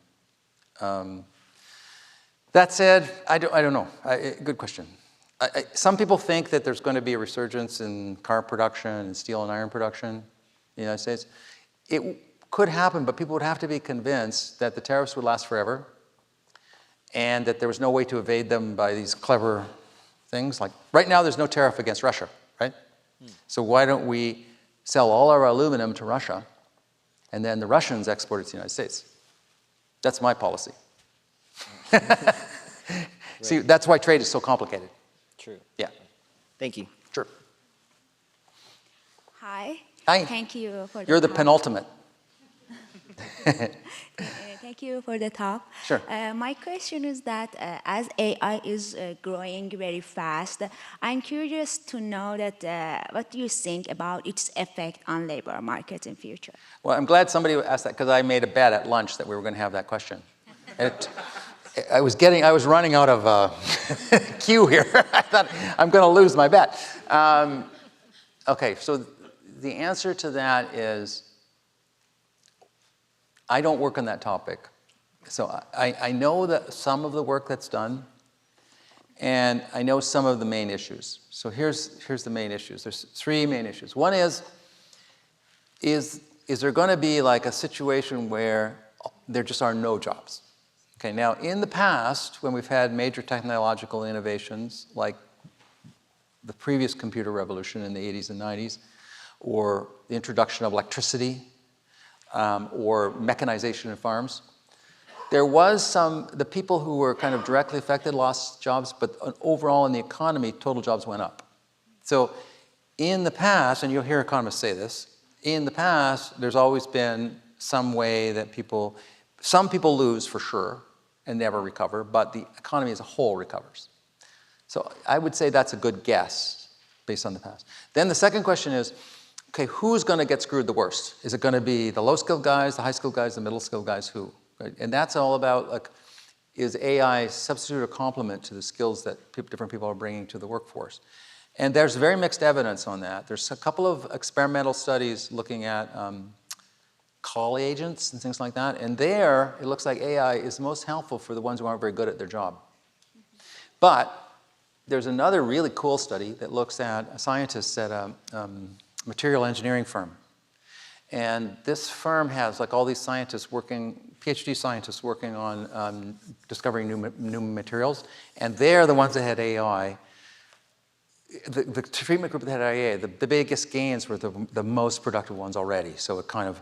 That said, I don't know. Good question. Some people think that there's going to be a resurgence in car production and steel and iron production in the United States. It could happen, but people would have to be convinced that the tariffs would last forever and that there was no way to evade them by these clever things. Like right now, there's no tariff against Russia, right? So why don't we sell all our aluminum to Russia and then the Russians export it to the United States? That's my policy. See, that's why trade is so complicated. True. Yeah. Thank you. Sure. Hi. Hi. Thank you for You're the talk. penultimate. Thank you for the talk. Sure. My question is that as AI is growing very fast, I'm curious to know that what do you think about its effect on labor market in future? Well, I'm glad somebody asked that because I made a bet at lunch that we were going to have that question. I was running out of cue here. I thought I'm going to lose my bet. Okay, so the answer to that is I don't work on that topic. So I know that some of the work that's done, and I know some of the main issues. So here's the main issues. There's three main issues. One is there going to be like a situation where there just are no jobs? Okay, now in the past, when we've had major technological innovations like the previous computer revolution in the 80s and 90s, or the introduction of electricity, or mechanization in farms, there was the people who were kind of directly affected lost jobs, but overall in the economy, total jobs went up. So in the past, and you'll hear economists say this, in the past, there's always been some way that some people lose for sure and never recover, but the economy as a whole recovers. So I would say that's a good guess based on the past. Then the second question is, okay, who's going to get screwed the worst? Is it going to be the low-skilled guys, the high-skilled guys, the middle-skilled guys, who? Right? And that's all about, like, is AI substitute or complement to the skills that different people are bringing to the workforce? And there's very mixed evidence on that. There's a couple of experimental studies looking at call agents and things like that. And there, it looks like AI is most helpful for the ones who aren't very good at their job. But there's another really cool study that looks at scientists at a material engineering firm. And this firm has like all these scientists working, PhD scientists working on discovering new materials. And they're the ones that had AI. The treatment group that had AI, the biggest gains were the most productive ones already. So it kind of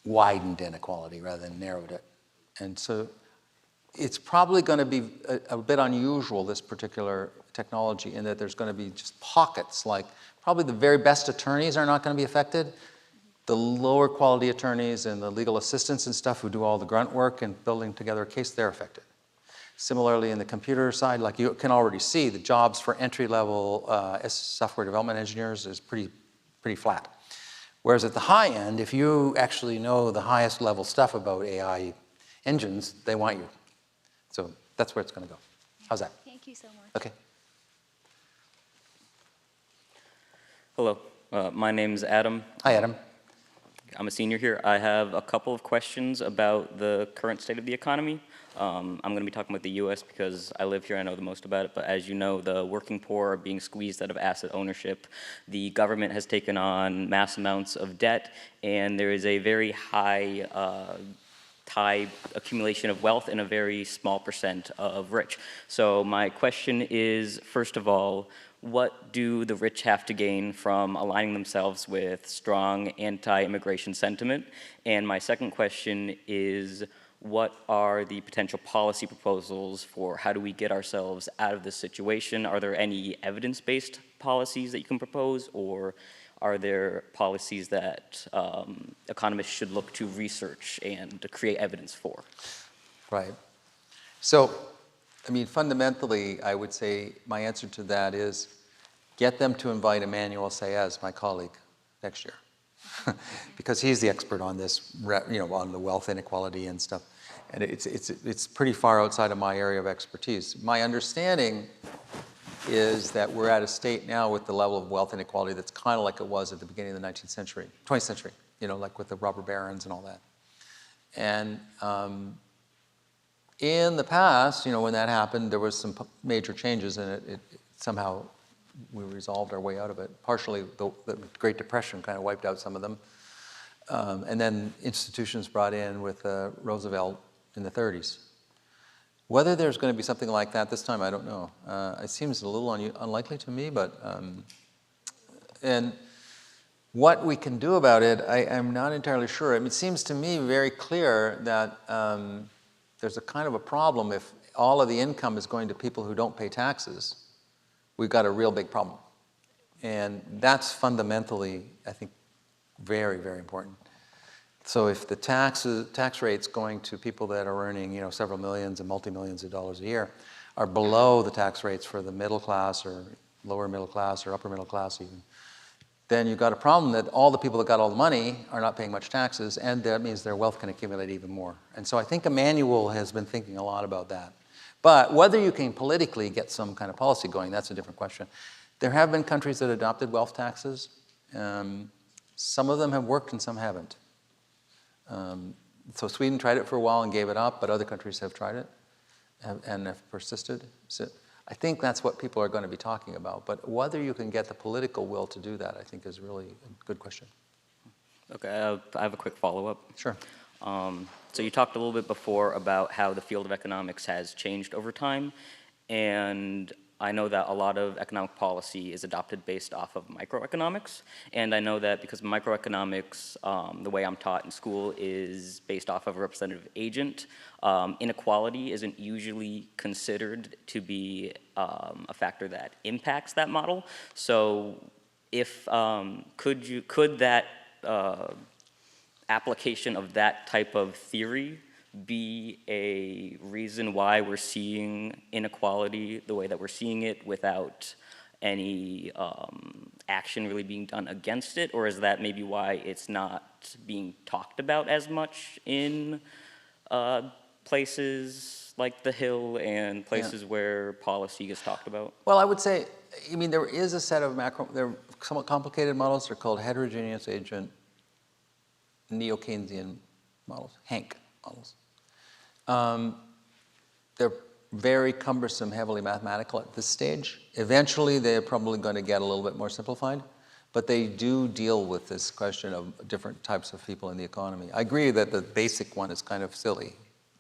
widened inequality rather than narrowed it. And so it's probably going to be a bit unusual, this particular technology, in that there's going to be just pockets, like probably the very best attorneys are not going to be affected. The lower quality attorneys and the legal assistants and stuff who do all the grunt work and building together a case, they're affected. Similarly, in the computer side, like you can already see, the jobs for entry-level software development engineers is pretty flat. Whereas at the high end, if you actually know the highest level stuff about AI engines, they want you. So that's where it's going to go. How's that? Thank you so much. Okay. Hello, my name's Adam. Hi, Adam. I'm a senior here. I have a couple of questions about the current state of the economy. I'm going to be talking about the U.S. because I live here, I know the most about it, but as you know, the working poor are being squeezed out of asset ownership. The government has taken on mass amounts of debt, and there is a very high accumulation of wealth and a very small percent of rich. So my question is, first of all, what do the rich have to gain from aligning themselves with strong anti-immigration sentiment? And my second question is, what are the potential policy proposals for how do we get ourselves out of this situation? Are there any evidence-based policies that you can propose, or are there policies that economists should look to research and to create evidence for? Right. So, I mean, fundamentally, I would say my answer to that is get them to invite Emmanuel Saez, my colleague, next year. Because he's the expert on this, on the wealth inequality and stuff. And it's pretty far outside of my area of expertise. My understanding is that we're at a state now with the level of wealth inequality that's kind of like it was at the beginning of the 19th century, 20th century, like with the robber barons and all that. And in the past, when that happened, there was some major changes, and it somehow we resolved our way out of it. Partially, the Great Depression kind of wiped out some of them. And then institutions brought in with Roosevelt in the 30s. Whether there's going to be something like that this time, I don't know. It seems a little unlikely to me, but and what we can do about it, I'm not entirely sure. I mean, it seems to me very clear that there's a kind of a problem if all of the income is going to people who don't pay taxes. We've got a real big problem. And that's fundamentally, I think, very, very important. So if the tax rates going to people that are earning, several millions and multi-millions of dollars a year are below the tax rates for the middle class or lower middle class or upper middle class even, then you've got a problem that all the people that got all the money are not paying much taxes, and that means their wealth can accumulate even more. And so I think Emmanuel has been thinking a lot about that. But whether you can politically get some kind of policy going, that's a different question. There have been countries that adopted wealth taxes. Some of them have worked and some haven't. So Sweden tried it for a while and gave it up, but other countries have tried it and have persisted. So I think that's what people are going to be talking about. But whether you can get the political will to do that, I think, is really a good question. Okay, I have a quick follow-up. Sure. So you talked a little bit before about how the field of economics has changed over time, and I know that a lot of economic policy is adopted based off of microeconomics, and I know that because microeconomics, the way I'm taught in school, is based off of a representative agent. Inequality isn't usually considered to be a factor that impacts that model. So if, could that application of that type of theory be a reason why we're seeing inequality the way that we're seeing it without any action really being done against it? Or is that maybe why it's not being talked about as much in places like the Hill and places where policy is talked about? Well, I would say, there is a set of they're somewhat complicated models. They're called heterogeneous agent neo-Keynesian models, Hank models. They're very cumbersome, heavily mathematical at this stage. Eventually, they're probably going to get a little bit more simplified, but they do deal with this question of different types of people in the economy. I agree that the basic one is kind of silly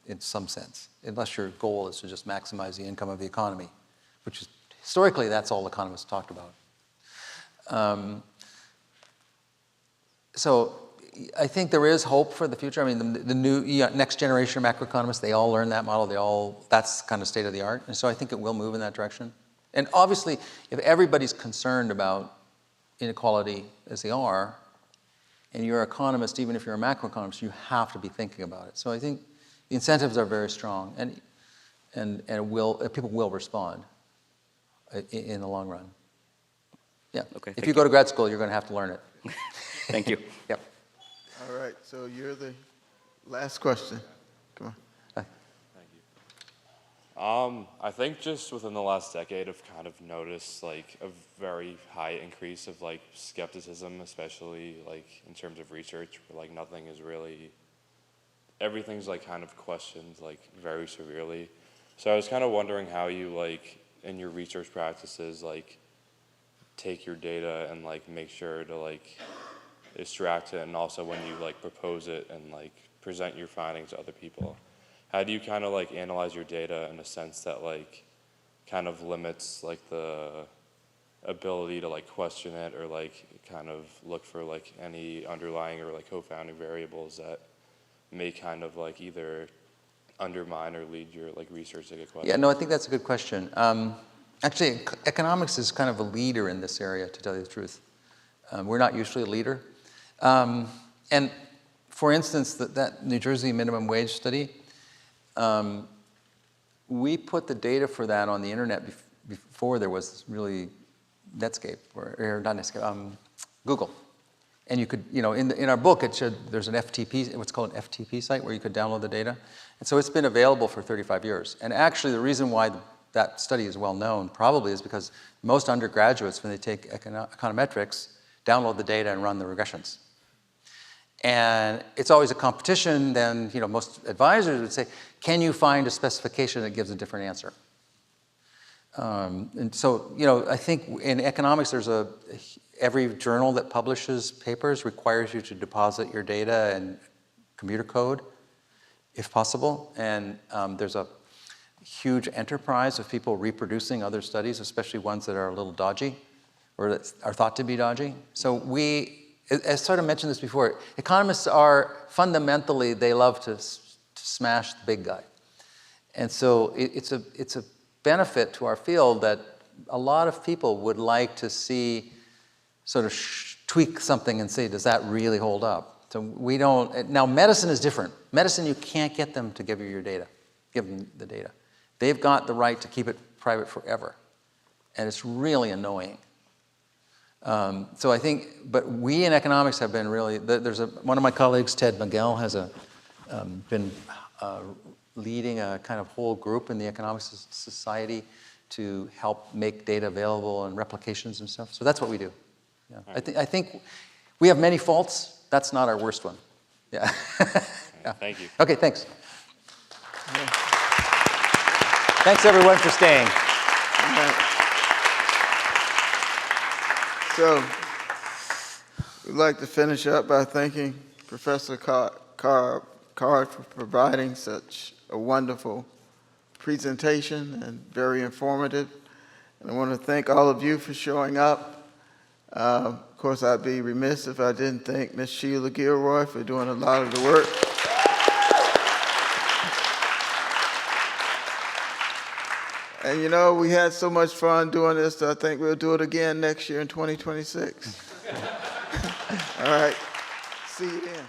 in some sense, unless your goal is to just maximize the income of the economy, which is, historically, that's all economists talked about. So I think there is hope for the future. The new next generation of macroeconomists, they all learn that model. That's kind of state of the art. And so I think it will move in that direction. And obviously, if everybody's concerned about inequality as they are, and you're an economist, even if you're a macroeconomist, you have to be thinking about it. So I think the incentives are very strong, and people will respond in the long run. Yeah. Okay. If you go to grad school, you're going to have to learn it. Thank you. Yep. All right, so you're the last question. Come on. Hi. Thank you. I think just within the last decade, I've kind of noticed a very high increase of skepticism, especially in terms of research, where nothing is really, everything's kind of questioned very severely. So I was kind of wondering how you in your research practices take your data and make sure to extract it, and also when you propose it and present your findings to other people, how do you kind of analyze your data in a sense that kind of limits the ability to question it, or kind of look for any underlying or co-founding variables that may kind of either undermine or lead your research to get questioned? Yeah, no, I think that's a good question. Actually, economics is kind of a leader in this area, to tell you the truth. We're not usually a leader. And for instance, that New Jersey minimum wage study, we put the data for that on the internet before there was really Netscape, or not Netscape, Google. And you could, in our book, it showed there's an FTP, what's called an FTP site, where you could download the data. And so it's been available for 35 years. And actually, the reason why that study is well known probably is because most undergraduates, when they take econometrics, download the data and run the regressions. And it's always a competition. Then, most advisors would say, can you find a specification that gives a different answer? And so, I think in economics, every journal that publishes papers requires you to deposit your data in computer code, if possible. And there's a huge enterprise of people reproducing other studies, especially ones that are a little dodgy or that are thought to be dodgy. So I sort of mentioned this before, economists are fundamentally, they love to smash the big guy. And so it's a benefit to our field that a lot of people would like to see sort of tweak something and say, does that really hold up? So we don't, now medicine is different. Medicine, you can't get them to give you your data, give them the data. They've got the right to keep it private forever. And it's really annoying. So I think, but we in economics have been really, one of my colleagues, Ted Miguel, has been leading a kind of whole group in the Economics Society to help make data available and replications and stuff. So that's what we do. Yeah. I think we have many faults. That's not our worst one. Yeah. Yeah. Thank you. Okay, thanks. Thanks everyone for staying. So, we'd like to finish up by thanking Professor Card for providing such a wonderful presentation and very informative. And I want to thank all of you for showing up. Of course, I'd be remiss if I didn't thank Ms. Sheila Gilroy for doing a lot of the work. And we had so much fun doing this, I think we'll do it again next year in 2026. All right. See you then.